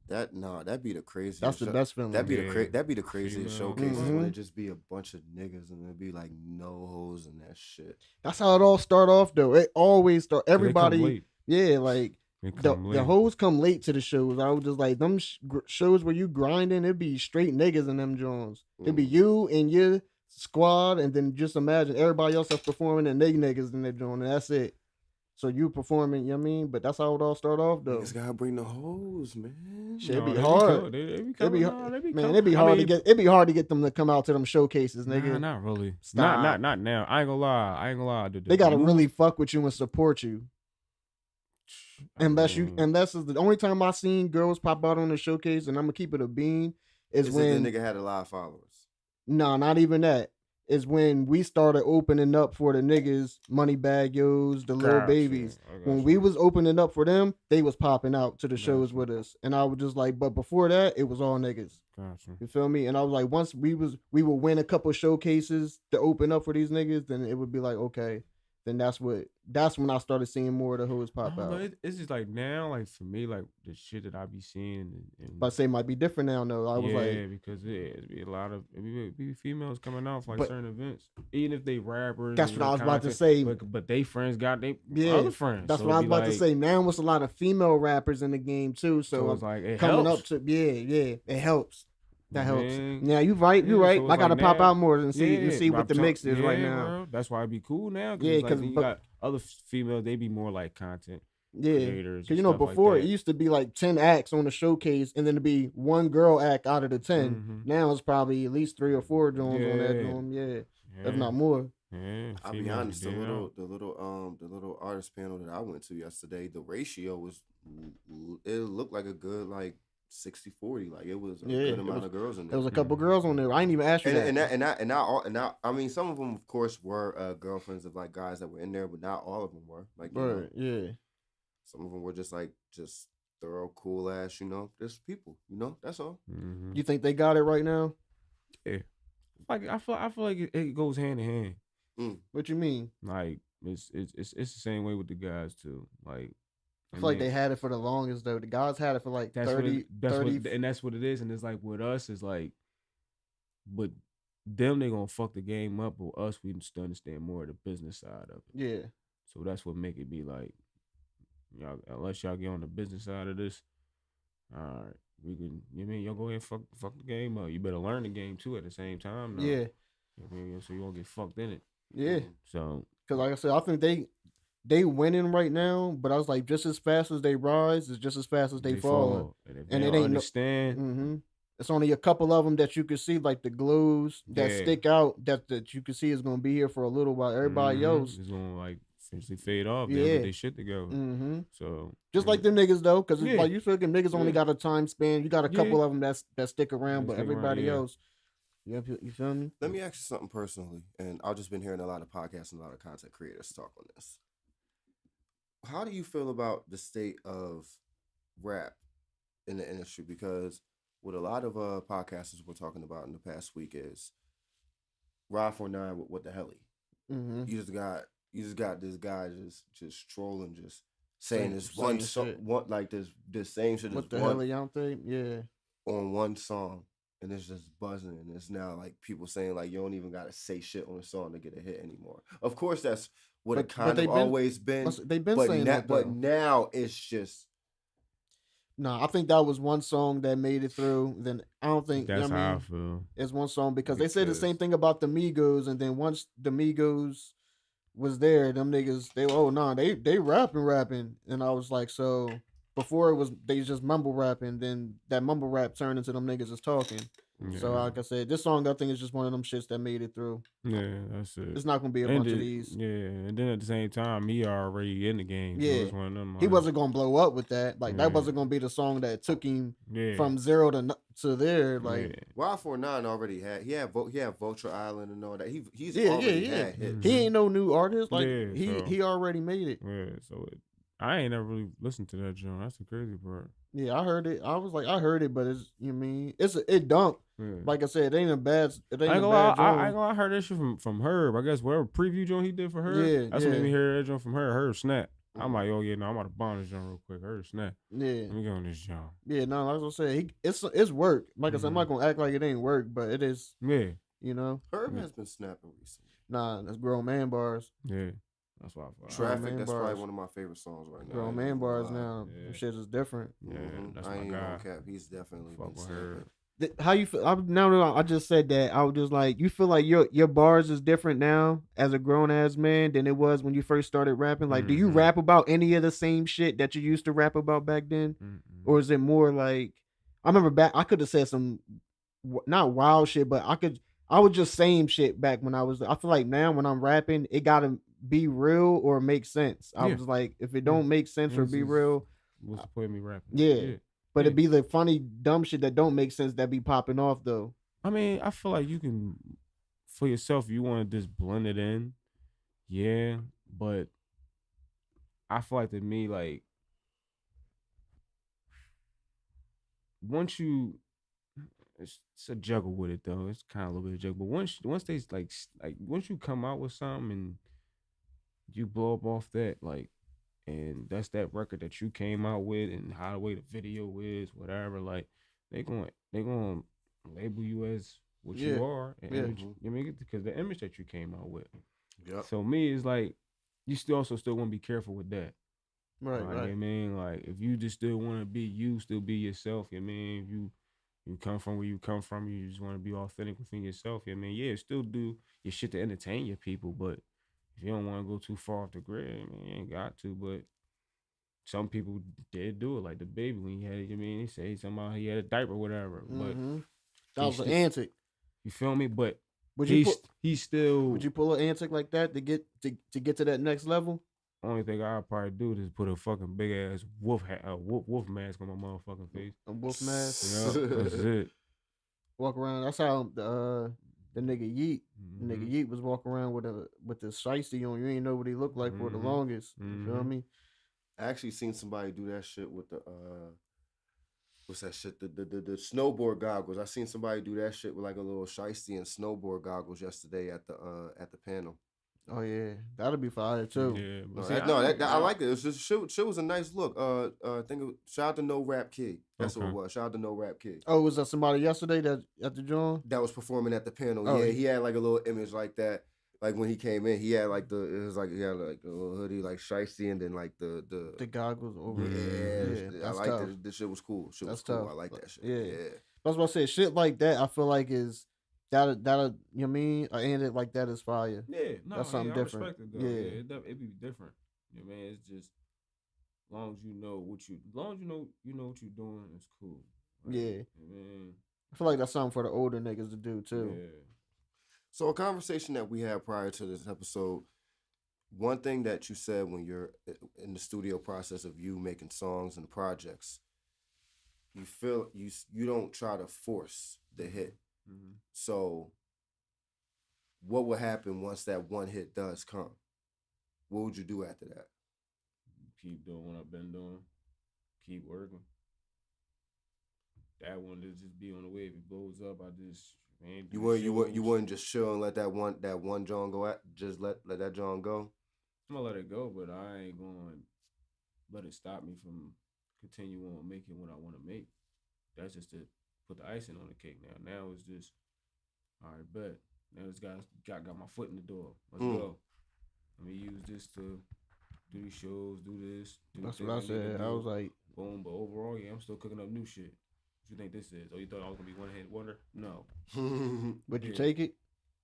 That'd be the craziest. That's the best feeling. That'd be Yeah. that'd be the craziest Female. showcase when Mhm. it just be a bunch of niggas and it'd be like no hoes and that shit. That's how it all start off, though. It always start, 'Cause they come everybody, late. yeah, like, They the come late. hoes come late to the shows. I was just like, them shows where you grinding, it'd be straight niggas in them joints. It'd be you and your squad, and then just imagine everybody else that's performing and they niggas in that joint, and that's it. So you performing, you know what I mean? But that's how it all start off, though. Niggas gotta bring the hoes, man. Shit, it'd No, be they hard. coming. They be It'd coming. be, Nah, they be man, coming. it'd be I hard mean, to get. It'd be hard to get them to come out to them showcases, nigga. Nah, not really. Stop. Not now. I ain't gonna lie. They gotta really fuck with you and support you. Unless Mm. unless it's the only time I seen girls pop out on the showcase, and I'm gonna keep it a bean, is Is when the nigga had a lot of followers. no, not even that. Is when we started opening up for the niggas, Moneybag Yos, the little Gotcha. babies. I got When you. we was opening up for them, they was popping out to the shows Gotcha. with us, and I was just like, but before that, it was all niggas. Gotcha. You feel me? And I was like, once we would win a couple showcases to open up for these niggas, then it would be like, okay, then that's when I started seeing more of the hoes I pop don't know, out. it's just like now, like for me, like the shit that I be seeing, and But I say it might be different now. though. I was yeah, like, because it be a lot of it be females coming out for like But- certain events, even if they rappers. That's and what I they was about to content, say. But they friends got they Yeah, other friends. that's so what I it was be about to like- say. Now it's a lot of female rappers in the game too. So, it's like it coming helps. up to it helps. That helps. Man. Yeah, you right. You Yeah, right. so it's I gotta like pop now- out more and see Yeah, what the mix is right now. Bro. That's why it'd be cool now. Yeah, Yeah, because 'cause you but- got other females. They be more like content Yeah, creators. because you know before it used to be like 10 acts on the showcase, and then to be one girl act out of the 10. Mhm. Now it's probably at least 3 or 4 joints on that Yeah. joint. Yeah, yeah, if not more. Yeah, I'll be females honest, the down. little artist panel that I went to yesterday, the ratio was it looked like a good like 60-40. Like it was a Yeah, good it amount was- of girls in There there. was a couple girls on there. I didn't even ask you And I mean, some of them, of course, were girlfriends of like guys that were in there, but not all of them were. Like, you know, Right, yeah. some of them were just thorough, cool ass, just people, that's all. Mhm. You think they got it right now? Like I feel like it goes hand in hand. What you mean? Like it's the same way with the guys too. Like I feel like they had it for the longest though. The guys had it for like 30, 30. and that's what it is. And it's like with us, it's like, but them they gonna fuck the game up. But us, we just understand more of the business side of it. Yeah. So that's what make it be like, y'all, unless y'all get on the business side of this, all right, we can. You mean y'all go ahead and fuck the game up. You better learn the game too at the same time. Though. Yeah. You mean, so you won't get fucked in it. Yeah. So Because like I said, I think they winning right now, but I was like, just as fast as they rise, is just as fast as they fall. And if And they it don't ain't no- understand. Mm-hmm. It's only a couple of them that you can see, like the glows that Yeah. stick out that you can see is gonna be here for a little while. Everybody Mhm. else, is gonna like essentially fade off. Yeah. They'll get their shit together. mm-hmm. So Just yeah. like them niggas though, because Yeah. like you figure niggas only Yeah. got a time span. You got a Yeah. couple of them that stick around, They but stick around, everybody yeah. else, you feel me? Let me ask you something personally, and I've just been hearing a lot of podcasts and a lot of content creators talk on this. How do you feel about the state of rap in the industry? Because what a lot of podcasters were talking about in the past week is Rod 49 with What the Helly. Mm-hmm. You just got this guy just trolling, just saying this Saying one song, shit. this same shit What is the one hell, y'all think? Yeah. on one song, and it's just buzzing, and it's now like people saying like you don't even gotta say shit on a song to get a hit anymore. Of course, that's what But- it kind they've of been- always been. They've been But saying that though. but now it's just Nah, I think that was one song that made it through. Then I don't think that's you know what I how I mean? feel. It's one song because they said the same Because- thing about the Migos, and then once the Migos was there, them niggas they rapping, and I was like, so before it was they just mumble rapping, then that mumble rap turned into them niggas is talking. So Yeah. like I said, this song I think is just one of them shits that made it through. Yeah, that's it. It's not gonna be a bunch of these. Yeah, and then at the same time, he already in the game. So Yeah, it's one of them. he wasn't gonna blow up with that. Like that Yeah. wasn't gonna be the song that took him Yeah. from zero to there. Like yeah. Wild 49 already had he had Vulture Island and all that. He's yeah, already yeah. had hits. He ain't no new artist. Like Yeah, so- he already made it. Yeah, so I ain't never really listened to that joint. That's the crazy part. Yeah, I heard it. I was like, I heard it, but it's you mean it dunked. Yeah. Like I said, it ain't a bad. It ain't I ain't a gonna lie, bad I joint. ain't gonna lie, I heard that shit from Herb. I guess whatever preview joint he did for Herb. Yeah, That's what made yeah. me hear that joint from her. Herb snap. I'm like, oh yeah, no, I'm about to bomb this joint real quick. Herb snap. Yeah, Let me get on this joint. yeah. No, like I said, it's work. Like I said, I'm not gonna act like it ain't work, but it is. Yeah, You know, Herb has been snapping recently. nah, that's grown man bars. yeah. That's why I fuck. Traffic, Man that's bars. probably one of my favorite songs right now. Grown I ain't man even bars gonna lie. now. Yeah. Them shit is different. Yeah, that's I my ain't guy. gonna cap. He's definitely Fuck been with snapping. Herb. How you feel? I just said that. I was just like, you feel like your bars is different now as a grown ass man than it was when you first started rapping. Like, do you Mhm. rap about any of the same shit that you used to rap about back then, or is it more like? I remember back. I could have said some, not wild shit, but I was just saying shit back when I was. I feel like now when I'm rapping, it gotta be real or make sense. I Yeah. was like, if it don't make sense or This be is- real, What's the point of me rapping? Yeah. but Yeah. it'd be the funny dumb shit that don't make sense that be popping off though. I mean, I feel like you can, for yourself, you want to just blend it in. Yeah, but I feel like to me, like, once you, it's a juggle with it though. It's kind of a little bit of juggle. But once they once you come out with something and you blow up off that, like, and that's that record that you came out with and how the way the video is, whatever, like, they going label you as what Yeah. you are, and Yeah. image, you mean, because the image that you came out with. Yep. So me, it's like you still want to be careful with that. Right, Like, I mean, like, if you just still want to be you, still be yourself. You know what I mean, if you come from where you come from, you just want to be authentic within yourself. You know what I mean, yeah, still do your shit to entertain your people, but if you don't want to go too far off the grid, I mean, you ain't got to. But some people did do it, like the baby when he had it. You know what I mean, he said somehow he had a diaper, or whatever. But That was an still- antic. you feel me? But Would you he's still. would you pull an antic like that to get to that next level? Only thing I'd probably do is put a fucking big ass wolf mask on my motherfucking face. A wolf mask. Yeah, that's it. Walk around. That's how the nigga Yeet. Mhm. Nigga Yeet was walking around with the shiesty on. You ain't know what he looked like for the Mhm. longest. You feel Mhm. me? I actually seen somebody do that shit with the what's that shit? The snowboard goggles. I seen somebody do that shit with like a little shiesty and snowboard goggles yesterday at the panel. Oh yeah, that'll be fire too. Yeah, but No, see, that I like it. It was just shit was a nice look. I think shout out to No Rap Kid. That's what it Okay. was. Shout out to No Rap Kid. Oh, was that somebody yesterday that at the joint? That was performing at the panel. Oh, Yeah, yeah. he had like a little image like that. Like when he came in, he had like it was like he had like a little hoodie, like shiesty, and then like the goggles over. yeah. I that's like tough. that. This shit was cool. Shit That's was cool. tough. I like that shit. Yeah. Yeah. That's what I said. Shit like that, I feel like is that you know what I mean? I ended like that is fire. yeah, no, That's something I different. respect it though. Yeah. It'd be different. You know what I mean, it's just long as you know what you know what you're doing, it's cool. Like, Yeah. you know what I mean? I feel like that's something for the older niggas to do too. Yeah. So a conversation that we had prior to this episode, one thing that you said when you're in the studio process of you making songs and projects, you feel you don't try to force the hit. Mhm. So what would happen once that one hit does come? What would you do after that? Keep doing what I've been doing. Keep working. That one to just be on the way. If it blows up, I just man. You wouldn't just chill and let that one John go at just let that John go. I'm gonna let it go, but I ain't gonna let it stop me from continue on making what I want to make. That's just to put the icing on the cake. Now it's just all right, bet. Now this guy's got my foot in the door. Let's go. Let me use this to do these shows, do this. Do That's the what I things need to said. I do. was like, Boom, but overall, yeah, I'm still cooking up new shit. What you think this is? Oh, you thought I was gonna be one hit wonder? No. would you Yeah. take it?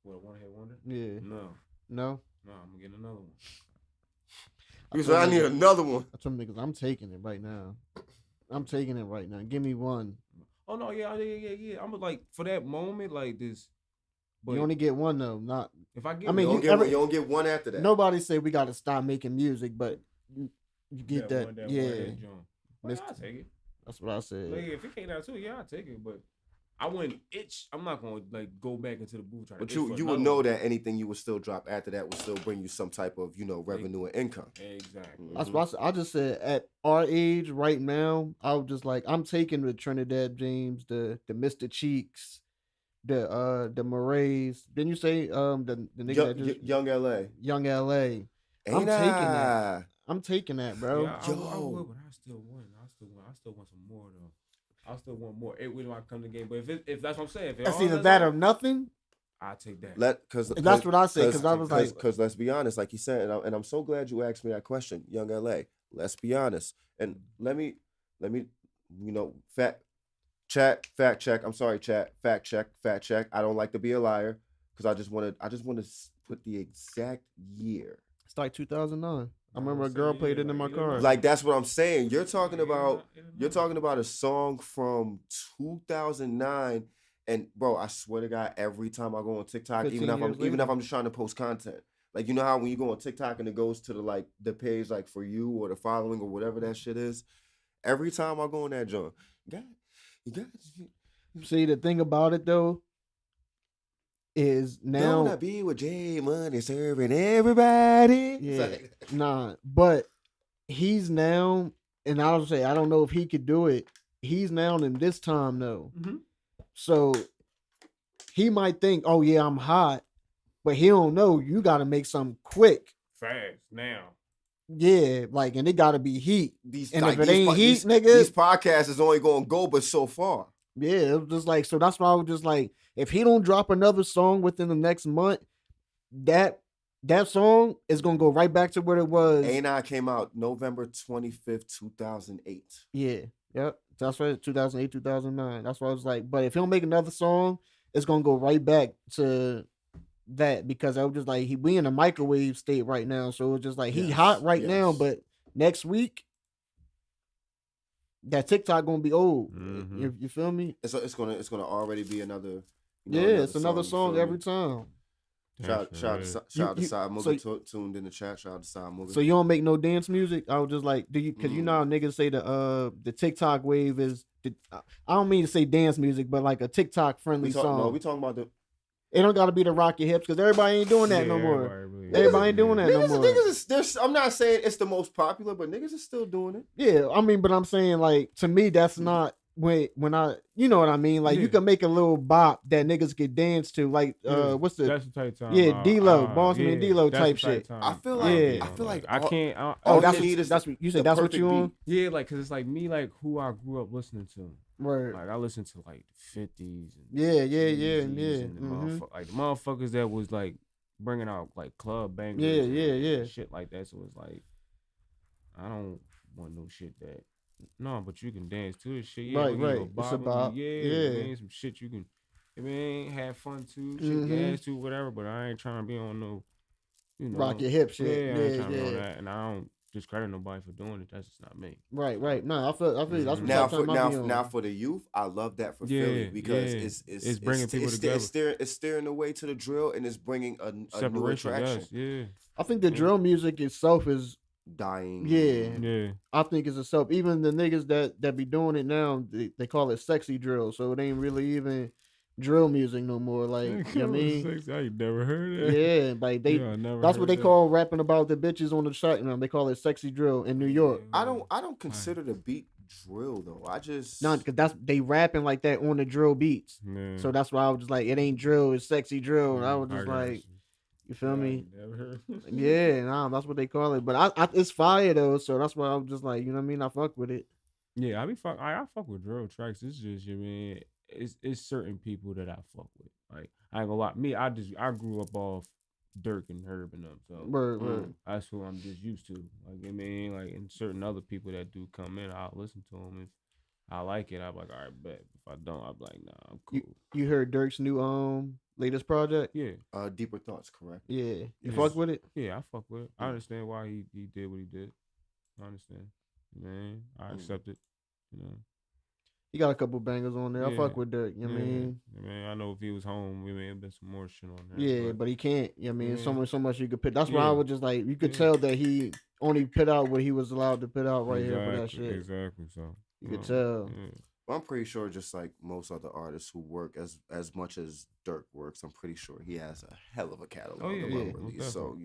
What, a one hit wonder? Yeah. No. No. No, I'm gonna get another one. Because I need another one. I told them niggas, I'm taking it right now. I'm taking it right now. Give me one. Oh no, yeah. I'm like for that moment, like this. But You only get one though. Not. if I get, I mean, You don't get one after that. Nobody say we got to stop making music, but you get that. one, yeah. hit joint. Well, I'll take it. That's what I said. Like, if it came out too, yeah, I'll take it. But I wouldn't itch. I'm not gonna like go back into the booth. But you would know that anything you would still drop after that would still bring you some type of revenue and income. Exactly. That's what I said. I just said at our age right now, I was just like, I'm taking the Trinidad James, the Mr. Cheeks, the Murrays. Didn't you say the nigga that just Young LA. Young LA? I'm taking that. I'm taking that, bro. Yeah, I would, but I still want. I still want some more though. I still want more. It would not come to the game. But if that's what I'm saying, That's either that or nothing. I take that. That's what I said because I was like, because let's be honest, like you said, and I'm so glad you asked me that question, Young LA. Let's be honest, and let me, fact check. I'm sorry, chat. Fact check. I don't like to be a liar because I just want to put the exact year. It's like 2009. I remember a girl played it in my car. Like that's what I'm saying. You're talking about a song from 2009, and bro, I swear to God, every time I go on TikTok, even if I'm just trying to post content, like you know how when you go on TikTok and it goes to the page like for you or the following or whatever that shit is, every time I go on that joint, you got. See, the thing about it though is now Don't I be with J Money serving everybody? Yeah, nah, but he's now, and I'll say I don't know if he could do it. He's now in this time though, so he might think, "Oh yeah, I'm hot," but he don't know you got to make something quick, fast now. Yeah, like, and it got to be heat. If it ain't heat, nigga, these podcasts is only gonna go but so far. Yeah, it was just like, so that's why I was just like, if he don't drop another song within the next month, that song is gonna go right back to where it was. A9 came out November 25th, 2008. Yeah, yep. That's right, 2008, 2009. That's why I was like, but if he don't make another song, it's gonna go right back to that because I was just like, we in a microwave state right now, so it was just like he hot right now, but next week that TikTok gonna be old. You feel me? It's gonna already be another. It's another song every time. Shout out to Side Movie tuned in the chat. Shout out to Side Movie. So you don't make no dance music? I was just like, do you? Because you know how niggas say the TikTok wave is. I don't mean to say dance music, but like a TikTok friendly song. No, we talking about the. It don't got to be the rock your hips because everybody ain't doing that no more. Everybody ain't doing that no more. Niggas I'm not saying it's the most popular, but niggas are still doing it. Yeah, I mean, but I'm saying like to me that's not when I you know what I mean. Like you can make a little bop that niggas could dance to. Like what's the that's the type time. Yeah, D-Lo, Bossman and D-Lo type shit. I feel like I can't. That's what you said. That's what you on. Yeah, like because it's like me, like who I grew up listening to. Right. Like I listened to like 50s. And yeah. And like the motherfuckers that was like bringing out like club bangers. Yeah. Shit like that. So it's like I don't want no shit that. No, but you can dance to it. Shit, yeah. Right. It's about some shit you can. I mean, have fun too, shit, gas to whatever. But I ain't trying to be on no, rock your hip shit. Yeah, I ain't trying to be on that, and I don't discredit nobody for doing it. That's just not me. Right. No, I feel that's what now for the youth, I love that for Philly because it's bringing people together. It's steering the way to the drill, and it's bringing a new attraction. Yeah, I think the drill music itself is dying. Yeah. I think it's itself. Even the niggas that be doing it now, they call it sexy drill, so it ain't really even drill music no more. Like, you know what I mean? I ain't never heard that. Yeah, like that's what they call rapping about the bitches on the track. They call it sexy drill in New York. I don't consider the beat drill though. I just because they rapping like that on the drill beats. Man. So that's why I was just like, it ain't drill, it's sexy drill. And I was just like, you feel me? Never heard. Yeah, that's what they call it. But I it's fire though, so that's why I was just like, you know what I mean? I fuck with it. Yeah, I fuck with drill tracks. It's just, you mean, it's certain people that I fuck with. Like I ain't gonna lie, me, I grew up off Dirk and Herb and them, so that's who I'm just used to. Like I mean, like, and certain other people that do come in, I'll listen to them. If I like it, I'm like, all right, bet. If I don't, I'm like, nah, I'm cool. You heard Dirk's new Latest project. Yeah, Deeper Thoughts, correct? Yeah, you Yes. fuck with it. yeah, I fuck with it. I understand why he did what he did. I understand, man. I accept it. You know. He got a couple bangers on there. I fuck Yeah. with Dirk. You know what I mean? Man, I know if he was home, we may have been some more shit on there. Yeah, but he can't. You know what I mean? Yeah. So much you could put. That's why I Yeah. was just like, you could Yeah. tell that he only put out what he was allowed to put out right here for that shit. Exactly. So You could tell. Yeah. Well, I'm pretty sure, just like most other artists who work as much as Dirk works, I'm pretty sure he has a hell of a catalog Oh, yeah, of yeah, unreleased. So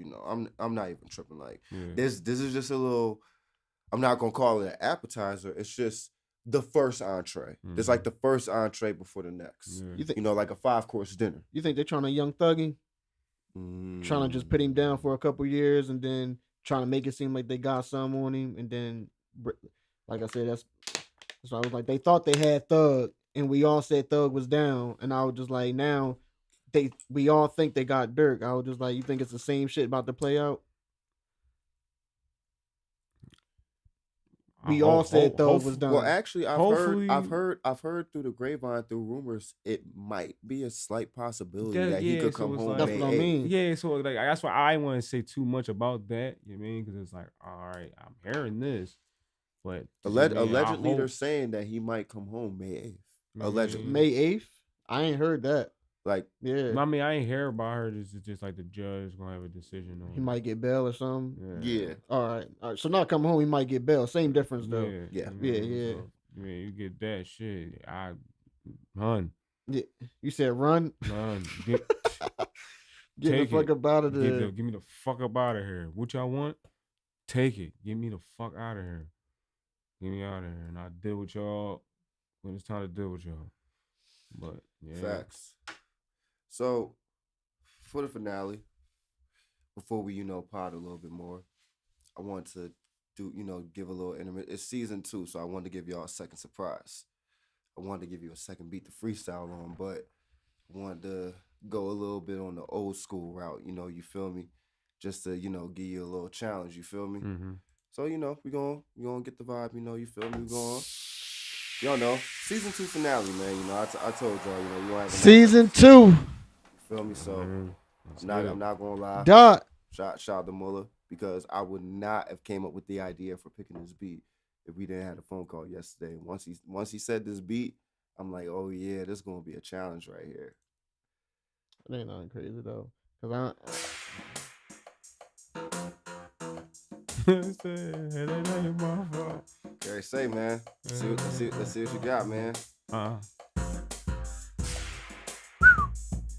I'm not even tripping. Like Yeah. this is just a little. I'm not gonna call it an appetizer. It's just the first entree. It's like the first entree before the next. Yeah. You think Like a 5-course dinner. you think they're trying to Young Thug him? Trying to just put him down for a couple years and then trying to make it seem like they got some on him, and then like I said, that's why I was like, they thought they had Thug and we all said Thug was down, and I was just like, now we all think they got Dirk. I was just like, you think it's the same shit about to play out? We all said Thug was done. Well, actually, Hopefully- I've heard through the grapevine, through rumors, it might be a slight possibility that he could so come it's home. like- That's May what I 8th. mean. Yeah, so like that's why I want to say too much about that. You know what I mean? Because it's like, all right, I'm hearing this, but Allegedly, I they're hope- saying that he might come home May 8th. Man. Allegedly. May 8th? I ain't heard that. Like, Yeah. I mean, I ain't hear about her. It's just like the judge gonna have a decision on. He might get bail or something. yeah. All right. So not come home, he might get bail. Same difference though. Yeah. Yeah. So, you get that shit. Hun, You said run. get Get the Take fuck it. up out of there. Give me the fuck up out of here. What y'all want? Take it. Get me the fuck out of here. Get me out of here. And I deal with y'all when it's time to deal with y'all. But yeah. Facts. So, for the finale, before we, pod a little bit more, I want to give a little intimate. It's season 2, so I wanted to give y'all a second surprise. I wanted to give you a second beat to freestyle on, but I wanted to go a little bit on the old school route, you feel me? Just to, give you a little challenge, you feel me? Mm-hmm. So, we gonna get the vibe, you feel me? We going, y'all know, season 2 finale, man. I told y'all, you gonna have Season 2. you feel me? So I'm not gonna lie. Dot. Shout out to Muller, because I would not have came up with the idea for picking this beat if we didn't have a phone call yesterday. Once he said this beat, I'm like, oh yeah, this is gonna be a challenge right here. It ain't nothing crazy though. Cause Gary, say, man. Let's see what you got, man.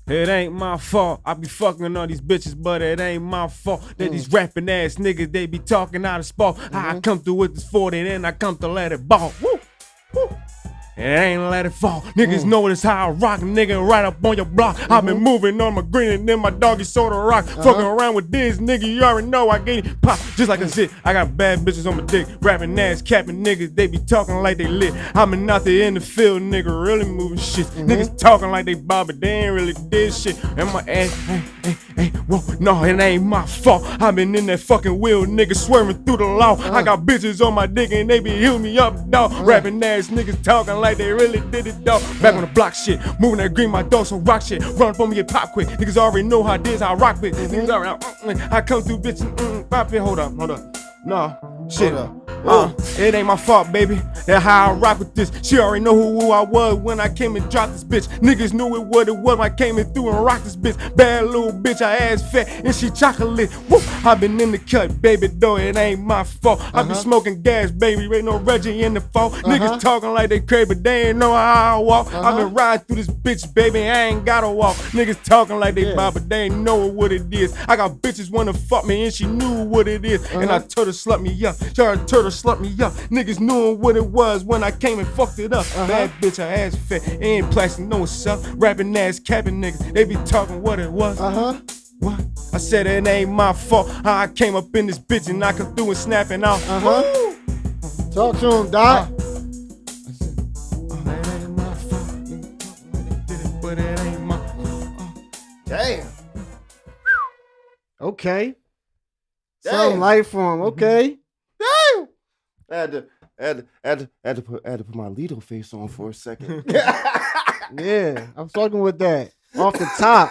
It ain't my fault. I be fucking all these bitches, but it ain't my fault that these rapping ass niggas, they be talking out of sport. I come through with this 40 and then I come to let it ball. Woo! Woo! And I ain't let it fall. Niggas know this how I rock, nigga, right up on your block. I been moving on my green and then my doggy soda rock. Fucking around with this nigga, you already know I get it pop just like a zit. I got bad bitches on my dick, rapping ass, capping niggas, they be talking like they lit. I'm in out there in the field, nigga, really moving shit. Niggas talking like they bob, but they ain't really did shit. And my ass, hey, whoa, no, it ain't my fault. I been in that fucking wheel, nigga, swerving through the law. I got bitches on my dick and they be hitting me up, dog. Rapping ass niggas talking like they really did it, dog. Back on the block shit, moving that green, my dog, so rock shit. Run for me, get pop quick. Niggas already know how this, how I rock with. Niggas already, I come through, bitch, pop it, hold up. No, shit. It ain't my fault, baby. That's how I rock with this. She already know who I was when I came and dropped this bitch. Niggas knew what it was when I came in through and rocked this bitch. Bad little bitch, I ass fat and she chocolate. Woo! I been in the cut, baby, though it ain't my fault. I be smoking gas, baby, ain't no Reggie in the fall. Niggas talking like they crazy, but they ain't know how I walk. I been riding through this bitch, baby, I ain't gotta walk. Niggas talking like they bob, but they ain't know what it is. I got bitches wanna fuck me and she knew what it is. And I told her slut me up, told her slut me up. Niggas knew what it was when I came and fucked it up. Bad bitch, her ass fat, ain't plastic, know what's up. Rapping ass, capping niggas, they be talking what it was. What? I said it ain't my fault. How I came up in this bitch and I come through and snapping out. Talk to him, Doc. I said, it ain't my fault. Did it, but it ain't my fault. Damn. Okay. Damn. Some light for him. Okay. Damn. I had to put my Lido face on for a second. Yeah, I'm fucking with that. Off the top.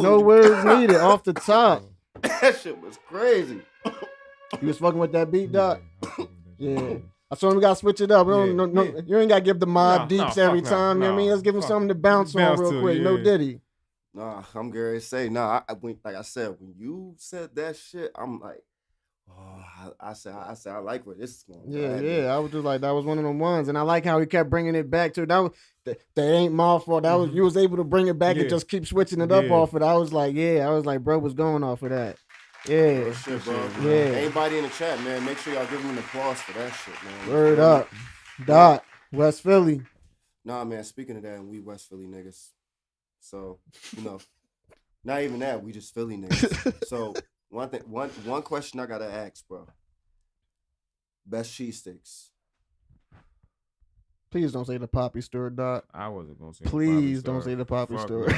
No words needed. Off the top. That shit was crazy. You was fucking with that beat, Doc? I fuck with that Yeah. shit, I told him we gotta switch it up. We Yeah, don't, no, yeah. you ain't gotta give the mob No, deeps no, every fuck no, time. You know what I mean? no, Let's give him fuck. something to bounce on Bounce real to, quick. No yeah. Diddy. Nah, I'm going to say, nah, like I said, when you said that shit, I'm like, oh, I said, I like where this is going. Yeah, yeah. I was just like, that was one of them ones. And I like how he kept bringing it back to that ain't my fault. That was you was able to bring it back and Yeah. just keep switching it up Yeah. off it. I was like, bro was going off of that. Yeah. Real shit, bro. Yeah. Anybody in the chat, man, make sure y'all give him an applause for that shit, man. You Word feel me? up. Dot, West Philly. Nah, man, speaking of that, we West Philly niggas. So, you know, not even that, we just Philly niggas. So, one question I gotta ask, bro. Best cheesesteaks. Please don't say the Poppy store, Dot. I wasn't gonna say. Please don't say the Poppy Fuck store. no.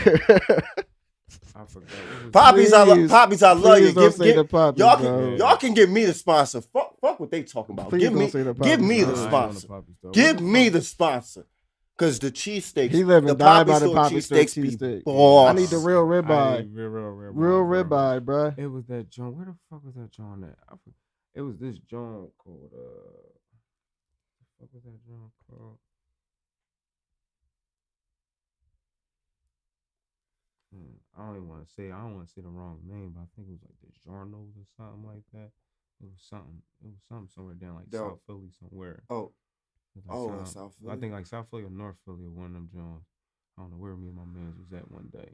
I forgot. What was Poppies, I love you. Please don't say the Poppy, y'all bro. y'all can give me the sponsor. Fuck what they talking about. Please give don't me say the give Poppy me store. the Nah, I ain't on the sponsor. Poppy store. Give What the me fuck? the sponsor. Cause the cheesesteaks, He live the and die Poppy by the store Poppy store cheesesteaks be cheesesteak. boss. I need the real I ribeye. need real Real bro. ribeye, bruh. It was that John. Where the fuck was that John at? It was this John called. What was that John called? I don't even want to say. I don't want to say the wrong name, but I think it was like the Journals or something like that. It was something somewhere down like Dope. South Philly somewhere. Oh, It was like South I Philly. think like South Philly or North Philly or one of them Johns. I don't know where me and my man was at one day.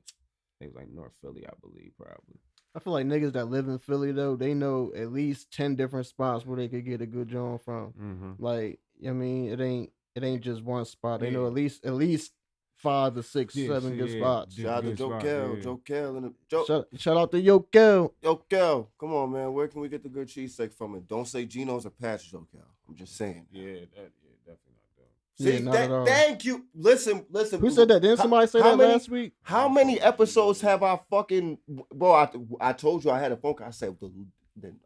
It was like North Philly, I believe, probably. I feel like niggas that live in Philly though, they know at least 10 different spots where they could get a good joint from. Mm-hmm. Like, I mean, it ain't just one spot. They know Yeah. at least 5 to 6, Yeah, 7 good spots. yeah. Shout out to good Joe spot, Kel, yeah. Joe Kel, and Joe. Shout out to Yo Kel. Yo, Kel, come on, man. Where can we get the good cheesesteak from? And don't say Geno's or Pat's, Joe Kel. I'm just saying. Yeah, definitely not them. Yeah, See, not at all. thank you. Listen. Who said that? Didn't somebody say that last week? How many episodes have I fucking bro? I told you I had a phone call. I said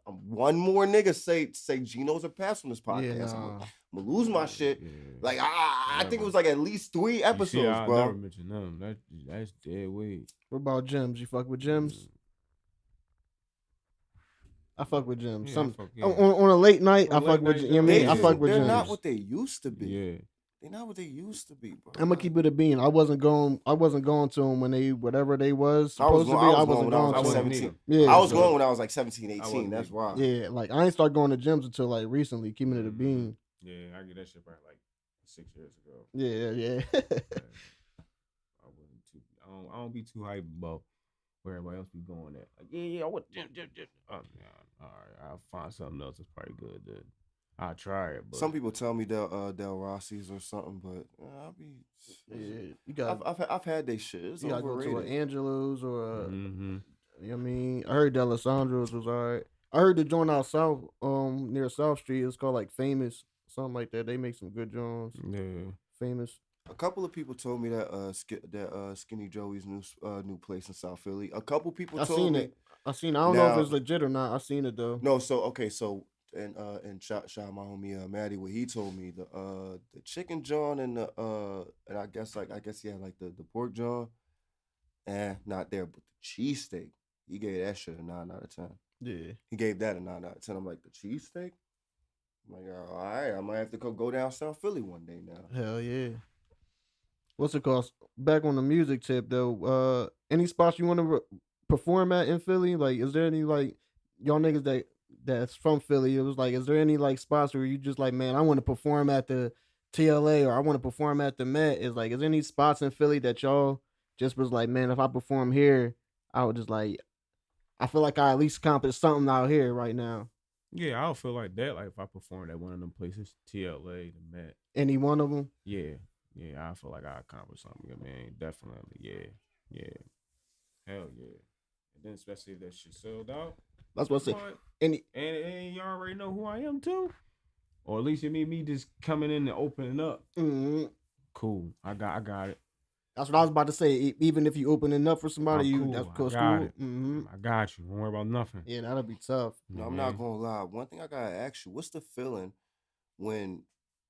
one more nigga say Geno's or Pat's on this podcast. Yeah, I'm nah. gonna lose my shit. Yeah. Like I think it Never. was like at least 3 episodes, You see, I bro. never mentioned them. That's dead weight. What about gyms? You fuck with gyms? I fuck with gyms. Yeah, I fuck, yeah. On a late night, On I a fuck late with. night, You know what I mean? yeah. I fuck with They're gyms. not what they used to be. Yeah. They're not what they used to be, bro. I'm gonna keep it a bean. I wasn't going to them when they whatever they was I was supposed to be. going- I I wasn't was going when I going was to them. 17. Yeah, I was so- going when I was like 17, I 18. wasn't That's either. why. Yeah, like I ain't start going to gyms until like recently, keeping it a bean. Yeah, I get that shit probably like 6 years ago. Yeah. I wasn't too. I don't be too hyped about where everybody else be going at. Like, yeah, I want gym. Oh, yeah, all right, I'll find something else that's probably good. Then I'll try it. But Some people tell me Del Rossi's or something, but I'll be. Yeah, you got. I've had they shit. It's You gotta go to overrated. an Angelo's or mm-hmm. you know what I mean. I heard D'Alessandro's was alright. I heard the joint out south, near South Street. It's called like Famous, something like that. They make some good joints. Yeah. Famous. A couple of people told me that Skinny Joey's new place in South Philly. A couple people I told seen me. it. I don't know if Now- it's legit or not. I seen it though. No, so and shout my homie Maddie, what he told me, the chicken John and and I guess he had like the pork John, not there, but the cheesesteak, he gave that shit a 9 out of 10. Yeah. He gave that a 9 out of 10. I'm like, the cheesesteak? I'm like, all right, I might have to go down South Philly one day now. Hell yeah. What's it called? Back on the music tip though. Any spots you want to perform at in Philly? Like, is there any like y'all niggas that's from Philly? It was like, is there any like spots where you just like, man, I want to perform at the TLA or I want to perform at the Met? Is like, is there any spots in Philly that y'all just was like, man, if I perform here, I would just like, I feel like I at least accomplished something out here right now. Yeah, I don't feel like that. Like if I performed at one of them places, TLA, the Met. Any one of them? Yeah, I feel like I accomplished something. I mean, definitely, yeah, hell yeah. And then especially if that shit sold out. That's what I say. What? Any And y'all already know who I am too, or at least you mean me just coming in and opening up. mm-hmm. Cool, I got it. That's what I was about to say. Even if you opening up for somebody, I'm cool. that's I cool. got it. Mm-hmm. I got you. Don't worry about nothing. Yeah, that'll be tough. No, I'm not gonna lie. One thing I gotta ask you: what's the feeling when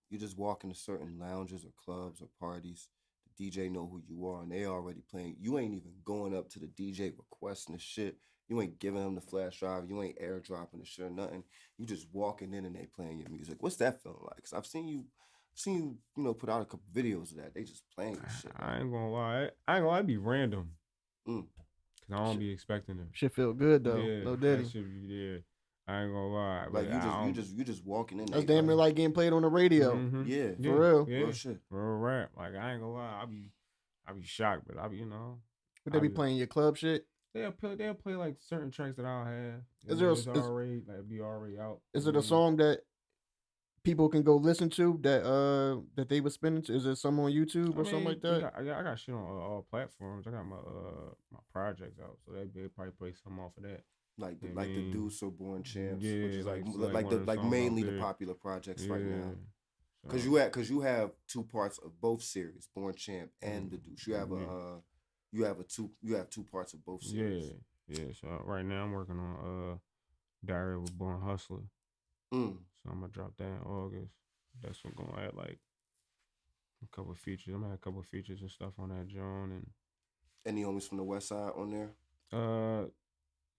you just walk into certain lounges or clubs or parties? DJ know who you are and they already playing. You ain't even going up to the DJ requesting the shit. You ain't giving them the flash drive. You ain't airdropping the shit or nothing. You just walking in and they playing your music. What's that feeling like? Cause I've seen you, put out a couple videos of that. They just playing your shit. I ain't gonna lie. It'd be random. Mm. Cause I don't be expecting it. Shit feel good though. Yeah, No Diddy. that shit be there. I ain't gonna lie. Like but you just walking in. That's damn near like getting played on the radio. Mhm. Yeah, For real. Yeah. real shit. Real rap. Like I ain't gonna lie. I be shocked, but I be Would they be playing your club shit? They'll play like certain tracks that I'll have. Is there It's already like be already out. Is it a song that people can go listen to that they were spinning to? Is it some on YouTube or something like that? I got shit on all platforms. I got my projects out, so they probably play some off of that. Like the Deuce or Born Champs, Yeah, which is like one of the songs mainly out the there. popular projects right now. So, Cause you have two parts of both series, Born Champ and the Deuce. You have you have two parts of both series. Yeah. So right now I'm working on Diary of a Born Hustler. Mm. So I'm gonna drop that in August. That's what I'm gonna add like a couple of features. I'm gonna add a couple of features and stuff on that John and Any homies from the West Side on there?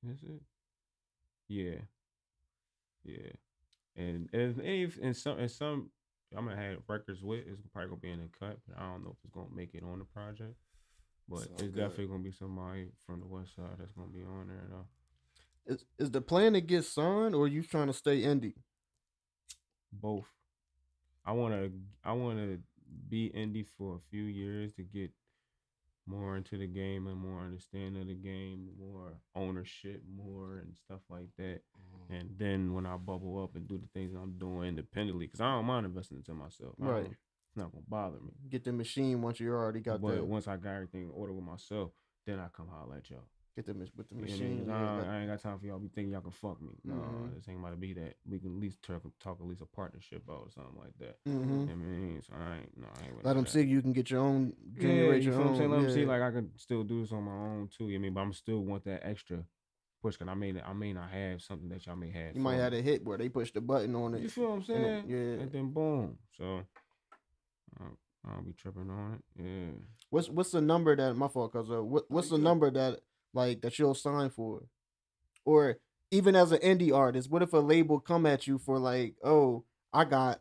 is it? Yeah. And some I'm gonna have records with. It's probably gonna be in the cut, but I don't know if it's gonna make it on the project. But Sound it's good. definitely gonna be somebody from the West Side that's gonna be on there though. Is the plan to get signed or are you trying to stay indie? Both. I wanna be indie for a few years to get more into the game and more understanding of the game, more ownership, more and stuff like that. And then when I bubble up and do the things I'm doing independently, because I don't mind investing into myself. Right. It's not gonna bother me. Get the machine once you already got But the once I got everything in order with myself, then I come holler at y'all. with the You know what I mean? machine. 'Cause I ain't got time for y'all be thinking y'all can fuck me. No, Mhm. this ain't about to be that. We can at least talk at least a partnership out or something like that. Mhm. You know what I mean? So I ain't with Let them that. see you can get your own Yeah, generate you your feel what I'm own. saying? Let them see yeah. like I can still do this on my own too. You know what I mean? But I'm still want that extra push because I may not have something that y'all may have. You might for have me. a hit where they push the button on it. You feel what I'm and saying? yeah. And then boom. So I'll be tripping on it. Yeah. What's the number that my fault? Cause what's the number that like that you'll sign for, or even as an indie artist, what if a label come at you for like, oh, I got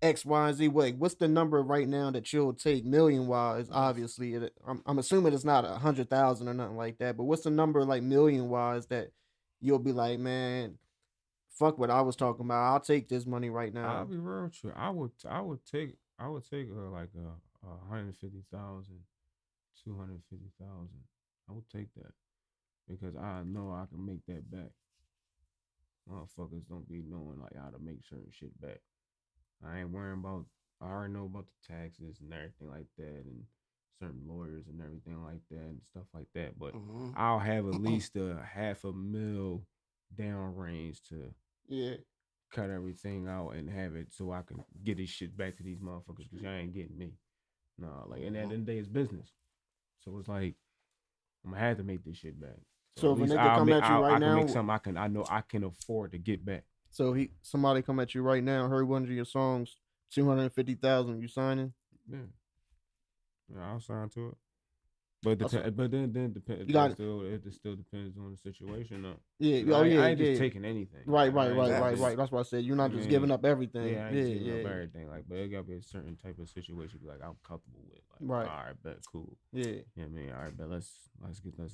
X, Y, and Z. What's the number right now that you'll take million wise? Obviously, I'm assuming it's not 100,000 or nothing like that. But what's the number like million wise that you'll be like, man, fuck what I was talking about. I'll take this money right now. I'll be real with you. I would take like 150,000, 250,000. I would take that because I know I can make that back. Motherfuckers don't be knowing like how to make certain shit back. I ain't worrying about. I already know about the taxes and everything like that, and certain lawyers and everything like that and stuff like that. But I'll have at least a $500,000 down range to Yeah. cut everything out and have it so I can get this shit back to these motherfuckers because y'all ain't getting me. No, like, and at the end of the day, it's business. So it's like, I'm gonna have to make this shit back. So at if a least nigga come at you right I can now, make something I know I can afford to get back. so somebody come at you right now, heard one of your songs, 250,000, you signing? Yeah, I'll sign to it. But then depend. You got it. It still depends on the situation though. Yeah. 'Cause Oh yeah. I ain't yeah. just taking anything. Right. I ain't just- That's why I said you're not I just mean, giving up everything. Yeah, I ain't just giving up everything. Like, but it gotta be a certain type of situation like I'm comfortable with. Like, Right. all right, bet, cool. Yeah. You know what I mean? All right, bet let's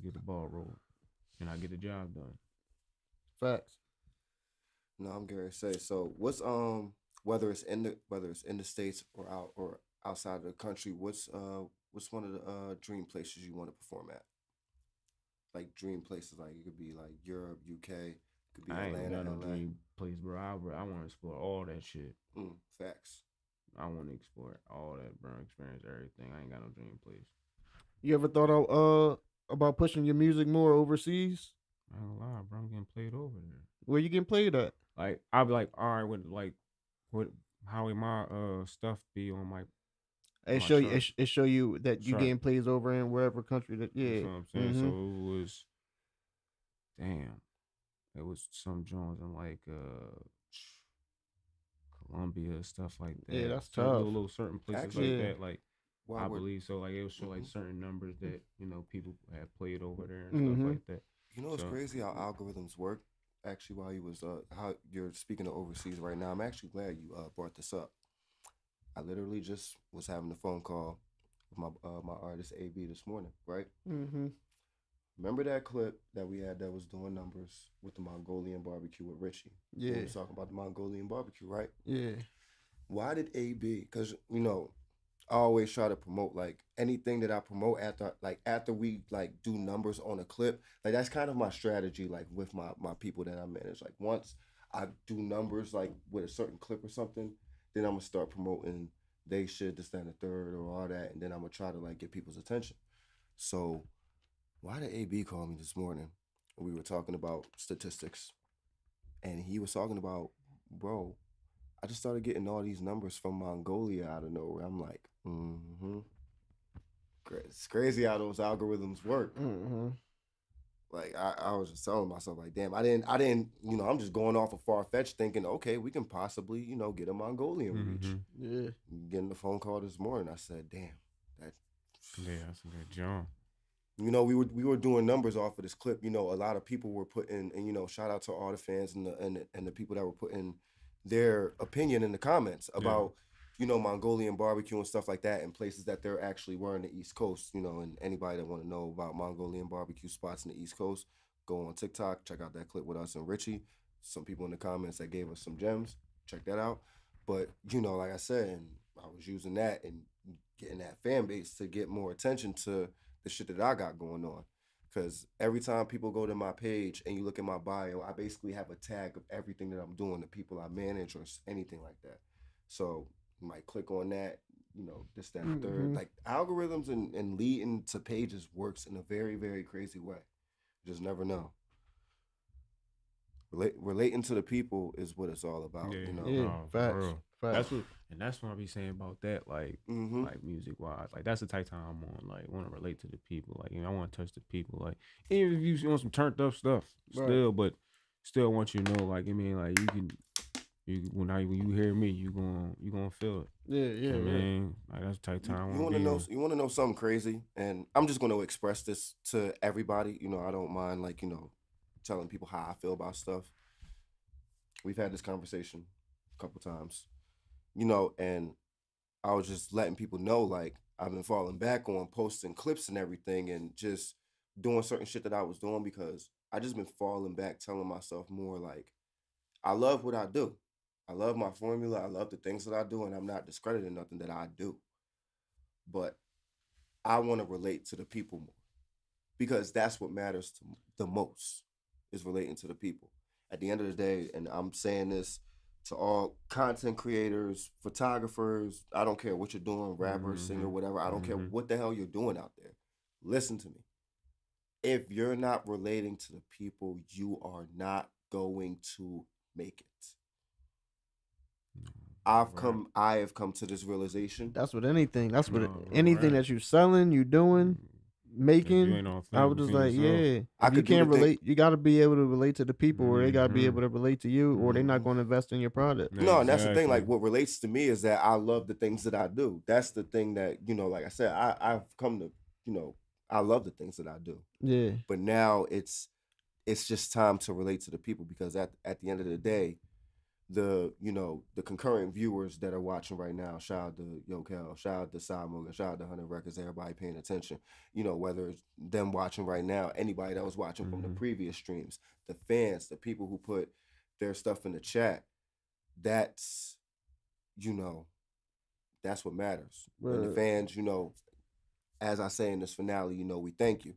get the ball rolling. And I get the job done. Facts. No, I'm gonna say. So, what's whether it's in the States or outside of the country, what's one of the dream places you want to perform at? Like dream places, like it could be like Europe, UK, it could be I ain't Atlanta, got no LA. dream place, bro. I want to explore all that shit. Facts. I want to explore all that, bro. Experience everything. I ain't got no dream place. You ever thought about pushing your music more overseas? I ain't gonna lie, bro. I'm getting played over there. Where you getting played at? Like I'll be like, all right, what how would my stuff be on my It my show you. chart? It show you that you Chart. getting plays over in wherever country that. Yeah. You know what I'm saying? Mhm. So it was, damn, it was some Jones in like Colombia, stuff like that. Yeah, that's Some tough. little certain places Actually, like yeah. that. Like Why I would believe so. Like it'll show like Mhm. certain numbers that people have played over there and stuff Mm-hmm. like that. you know it's So crazy how algorithms work? Actually, while you was how you're speaking of overseas right now, I'm actually glad you brought this up. I literally just was having a phone call with my artist AB this morning, right? Mm-hmm. Remember that clip that we had that was doing numbers with the Mongolian barbecue with Richie? When we Yeah. was talking about the Mongolian barbecue, right? Yeah. Why did AB? Because I always try to promote like anything that I promote after we like do numbers on a clip. Like that's kind of my strategy, like with my people that I manage. Like once I do numbers like with a certain clip or something, then I'm gonna start promoting they should this, that, and the third or all that, and then I'm gonna try to like get people's attention. So why did AB call me this morning? We were talking about statistics, and he was talking about, bro, I just started getting all these numbers from Mongolia out of nowhere. I'm like, mm-hmm. It's crazy how those algorithms work. Mm-hmm. Like I was just telling myself, like, damn, I didn't, I'm just going off of far fetched thinking, okay, we can possibly, get a Mongolian reach. Yeah. Getting the phone call this morning, I said, damn, that yeah, that's a good John. we were doing numbers off of this clip. A lot of people were putting, and shout out to all the fans and the people that were putting their opinion in the comments about Mongolian barbecue and stuff like that in places that there actually were in the East Coast. And anybody that want to know about Mongolian barbecue spots in the East Coast, go on TikTok, check out that clip with us and Richie. Some people in the comments that gave us some gems, check that out. But like I said, and I was using that and getting that fan base to get more attention to the shit that I got going on. Because every time people go to my page and you look at my bio, I basically have a tag of everything that I'm doing, the people I manage, or anything like that. So you might click on that, this, that, and the third. Mm-hmm. Like algorithms and leading to pages works in a very, very crazy way. You just never know. Relating to the people is what it's all about. Yeah. No, for Facts. real. Facts. That's what I be saying about that, like Mm-hmm. like music wise. Like that's the type of time I'm on. Like want to relate to the people. Like I want to touch the people. Like even if you want some turned up stuff, still, but still want you to know, like like when you hear me, you gonna feel it. Yeah. Yeah. I mean, like that's the type of time You I want want to to be know? on. You want to know something crazy? And I'm just going to express this to everybody. I don't mind like telling people how I feel about stuff. We've had this conversation a couple times, and I was just letting people know like I've been falling back on posting clips and everything, and just doing certain shit that I was doing because I just been falling back, telling myself more like I love what I do. I love my formula. I love the things that I do, and I'm not discrediting nothing that I do. But I want to relate to the people more because that's what matters to the most is relating to the people. At the end of the day, and I'm saying this to all content creators, photographers, I don't care what you're doing, rapper, singer, whatever. I don't care what the hell you're doing out there. Listen to me. If you're not relating to the people, you are not going to make it. I have come to this realization. That's what anything. That's what No, anything right. that you selling, you doing, making. ain't on I was thing just within like, yourself. yeah. I If you could do the can't thing- relate, you got to be able to relate to the people, or they got to be able to relate to you, or they're not Mhm. going to invest in your product. No, and that's the thing. Exactly. Like, what relates to me is that I love the things that I do. That's the thing that like I said, I've come to, I love the things that I do. Yeah. But now it's just time to relate to the people because at the end of the day, the concurrent viewers that are watching right now, shout out to Yokel, shout out to Simon, shout out to 100 Records, everybody paying attention. Whether it's them watching right now, anybody that was watching from the previous streams, the fans, the people who put their stuff in the chat, that's that's what matters. And the fans, as I say in this finale, we thank you.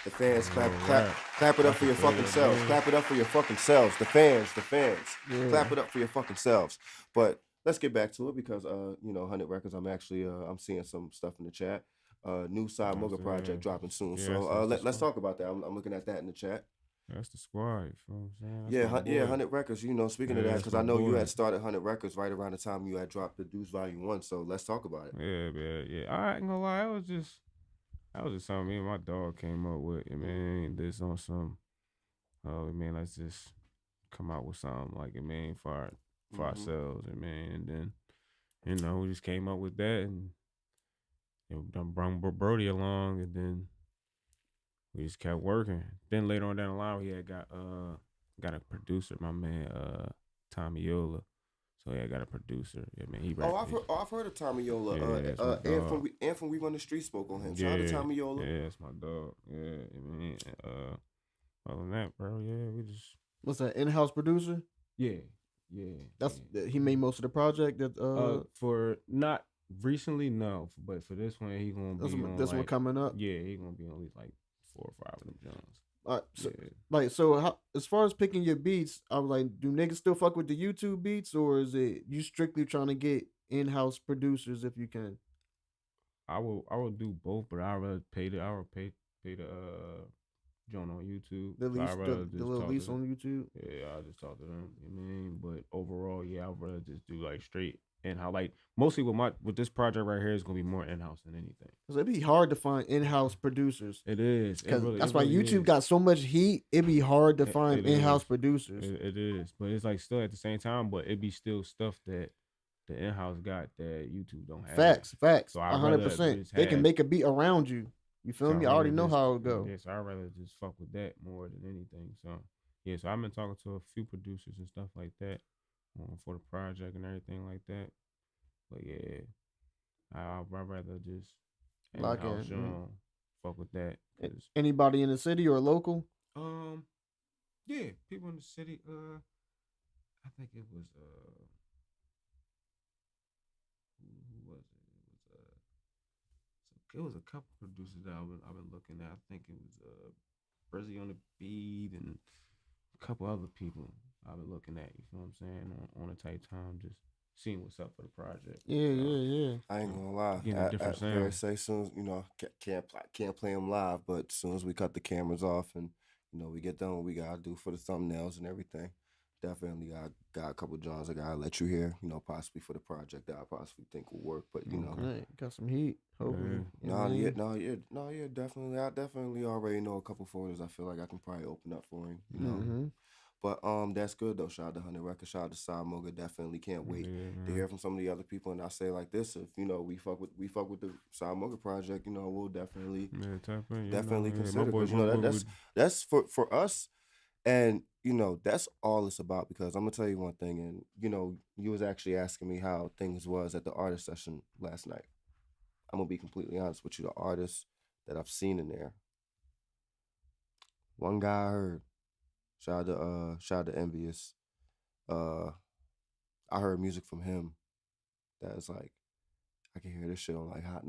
The fans, clap it up for your fucking selves. Clap it up for your fucking selves. The fans. Clap it up for your fucking selves. But let's get back to it because 100 Records, I'm actually I'm seeing some stuff in the chat. New Side Moga project dropping soon. Yeah, So let's talk about that. I'm looking at that in the chat. That's the squad. You feel what I'm saying? That's Yeah, my boy. 100 Records. Speaking of that, because I know you had started 100 Records right around the time you had dropped the Deuce Volume 1. So let's talk about it. Yeah, man. Yeah, I ain't gonna lie. That was just something me and my dog came up with. And man, this on some. Oh man, let's just come out with something like it, man, for ourselves, and man, and then we just came up with that, and done brung Brody along, and then we just kept working. Then later on down the line, we had got a producer, my man Tommy Yola. So yeah, I got a producer. Yeah, man, he rap. I've heard of Tommy Yola. Yeah, it's my dog. And from We Run the Street spoke on him. Yeah, Shout out to Tommy Yola. yeah, it's my dog. Yeah, I mean, other than that, bro, yeah, we just What's that? In-house producer? yeah. That's he made most of the project. That For not recently, no, but for this one, he gonna be on this like, one coming up. Yeah, he gonna be on at least like 4 or 5 of them Jones. All right, so, Yeah. so how, as far as picking your beats, I was like, do niggas still fuck with the YouTube beats, or is it you strictly trying to get in-house producers if you can? I will do both, but I rather pay the joint on YouTube. The lease, the little lease on YouTube. Yeah, I'll just talk to them. You know what I mean? But overall, yeah, I'd rather just do like straight in-house. Like mostly with this project right here is gonna be more in-house than anything. Cause it'd be hard to find in-house producers. It is. Cause that's why YouTube got so much heat. It'd be hard to find in-house producers. It is, but it's like still at the same time, but it be still stuff that the in-house got that YouTube don't have. Facts. So 100%. They can make a beat around you. You feel me? I already know how it go. Yeah, so I'd rather just fuck with that more than anything. So yeah, so I've been talking to a few producers and stuff like that for the project and everything like that. But yeah, I'd rather just lock in. Fuck with that. Anybody in the city or local? Yeah, people in the city. I think it was who was it? It was a couple producers that I've been looking at. I think it was Brizzy on the beat and a couple other people I've been looking at. You feel what I'm saying? On a tight time, just seeing what's up for the project. Yeah. I ain't gonna lie. Getting a different sound. Say soon, can't play them live, but as soon as we cut the cameras off and we get done what we gotta do for the thumbnails and everything, definitely got a couple Johns I gotta let you hear. Possibly for the project that I possibly think will work. But right. Got some heat. Hopefully. Yeah, definitely. I definitely already know a couple folders. I feel like I can probably open up for him. Mm-hmm. But that's good though. Shout out to 100 Records. Shout out to Side Moga. Definitely can't wait to hear from some of the other people. And I say like this: if we fuck with the Side Moga project, we'll definitely consider. Because that's for us, and that's all it's about. Because I'm gonna tell you one thing, and you was actually asking me how things was at the artist session last night. I'm gonna be completely honest with you. The artists that I've seen in there, one guy I heard. Shout out to Envious. I heard music from him that is like, I can hear this shit on like hot.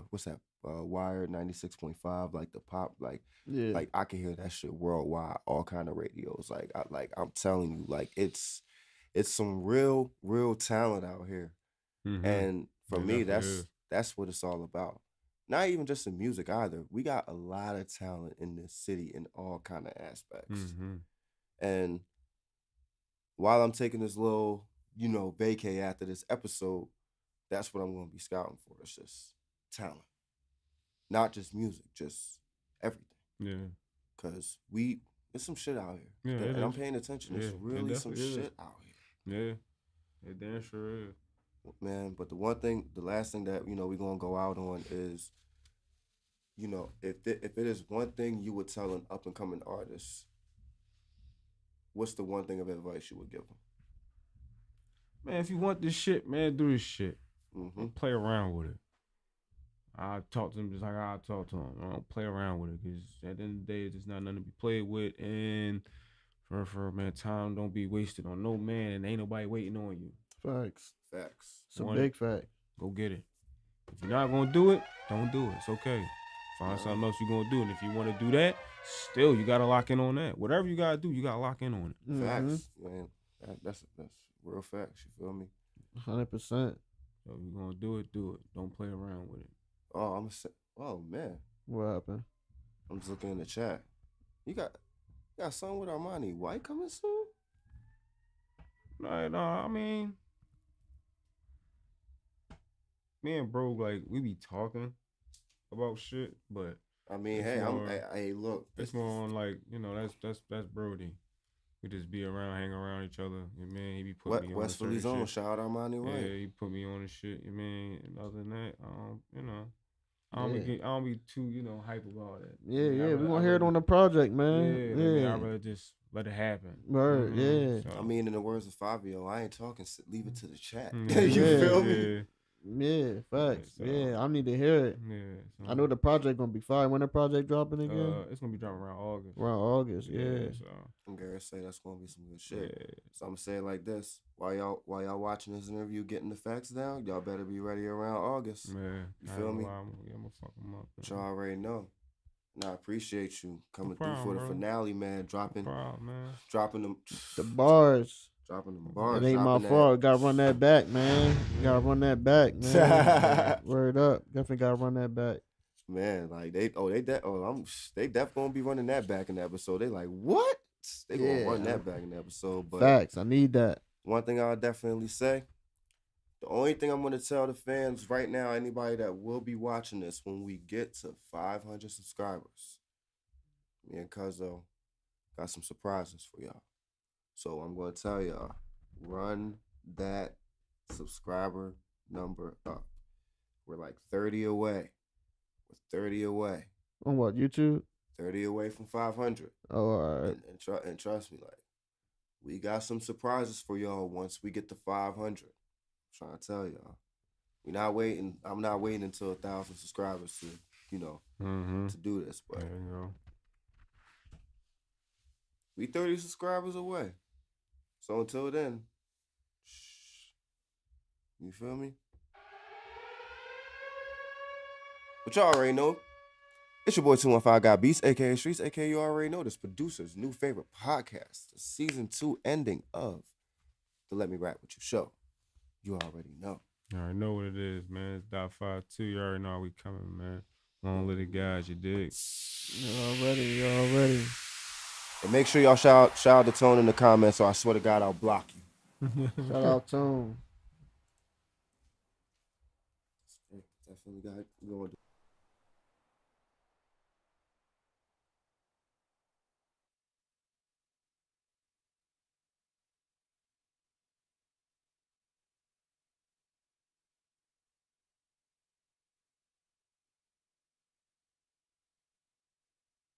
What's that? Wired 96.5, like the pop, like I can hear that shit worldwide, all kind of radios. I'm telling you, like it's some real talent out here, and for me, that's what it's all about. Not even just in music either. We got a lot of talent in this city in all kind of aspects. And while I'm taking this little, vacay after this episode, that's what I'm going to be scouting for. It's just talent. Not just music, just everything. Yeah. Because there's some shit out here. Yeah, and I'm paying attention. There's really some shit out here. Yeah. It damn sure is. Man, but the last thing that, we're going to go out on is, if it is one thing you would tell an up-and-coming artist, what's the one thing of advice you would give them? Man, if you want this shit, man, do this shit. Play around with it. I talk to them just like I talk to them. I don't play around with it because at the end of the day, it's not nothing to be played with. And for man, time don't be wasted on no man, and ain't nobody waiting on you. Facts. It's a big fact. Go get it. If you're not gonna do it, don't do it. It's okay. Find something else you're gonna do, and if you want to do that, still you gotta lock in on that. Whatever you gotta do, you gotta lock in on it. Facts, man. That's real facts. You feel me? 100%. So if you're gonna do it, do it. Don't play around with it. Oh man. What happened? I'm just looking in the chat. You got something with Armani White coming soon? No, I mean, me and bro, like, we be talking about shit, but I mean, hey, look. It's more on like, that's Brody. We just be around, hang around each other. Man, he be putting me on West Philly's own. Shout out Armani White. Yeah, he put me on the shit. Man, and other than that, I don't, Yeah. I don't be too, hype about it. Yeah, I mean, yeah, we gonna hear it on the project, man. I'd rather just let it happen. Word, yeah. So, I mean, in the words of Fabio, I ain't talking. Leave it to the chat. yeah, You Yeah. feel me? Yeah, Yeah, facts. so- Yeah, I need to hear it. yeah. So, I know the project gonna be fire. When the project dropping again? it's gonna be dropping around August. Around August, yeah. So I'm gonna say that's gonna be some good shit. yeah. So I'm gonna say it like this: while y'all watching this interview, getting the facts down, y'all better be ready around August. Man, You feel me? I'm gonna fuck them up. But y'all already know. And I appreciate you coming through problem, for the bro. finale, man. Dropping Man. them, The bars. dropping them bars. It ain't my dropping that- fault. Gotta run that back, man. Gotta run that back, man. Word up. Definitely gotta run that back. Man, like they def gonna be running that back in the episode. They like what? They gonna Yeah. run that back in the episode. But Facts. I need that. one thing I'll definitely say, the only thing I'm gonna tell the fans right now, anybody that will be watching this, when we get to 500 subscribers, me and Cuzzo got some surprises for y'all. So I'm gonna tell y'all, run that subscriber number up. We're like 30 away. We're 30 away. On what, YouTube? 30 away from 500. Oh, all right. And trust me, like, we got some surprises for y'all once we get to 500. I'm trying to tell y'all. We're not waiting. I'm not waiting until 1,000 subscribers to, to do this. But There you go. we 30 subscribers away. So until then, you feel me? But y'all already know. It's your boy 215 Got Beats, aka Streets, aka you already know this producer's new favorite podcast, the season 2 ending of the Let Me Rap With You show. You already know. You already know what it is, man. It's Dot52. You already know how we coming, man. Long little guys, you dig? You already. And make sure y'all shout out the Tone in the comments, or I swear to God, I'll block you. Shout out to him. Definitely got going.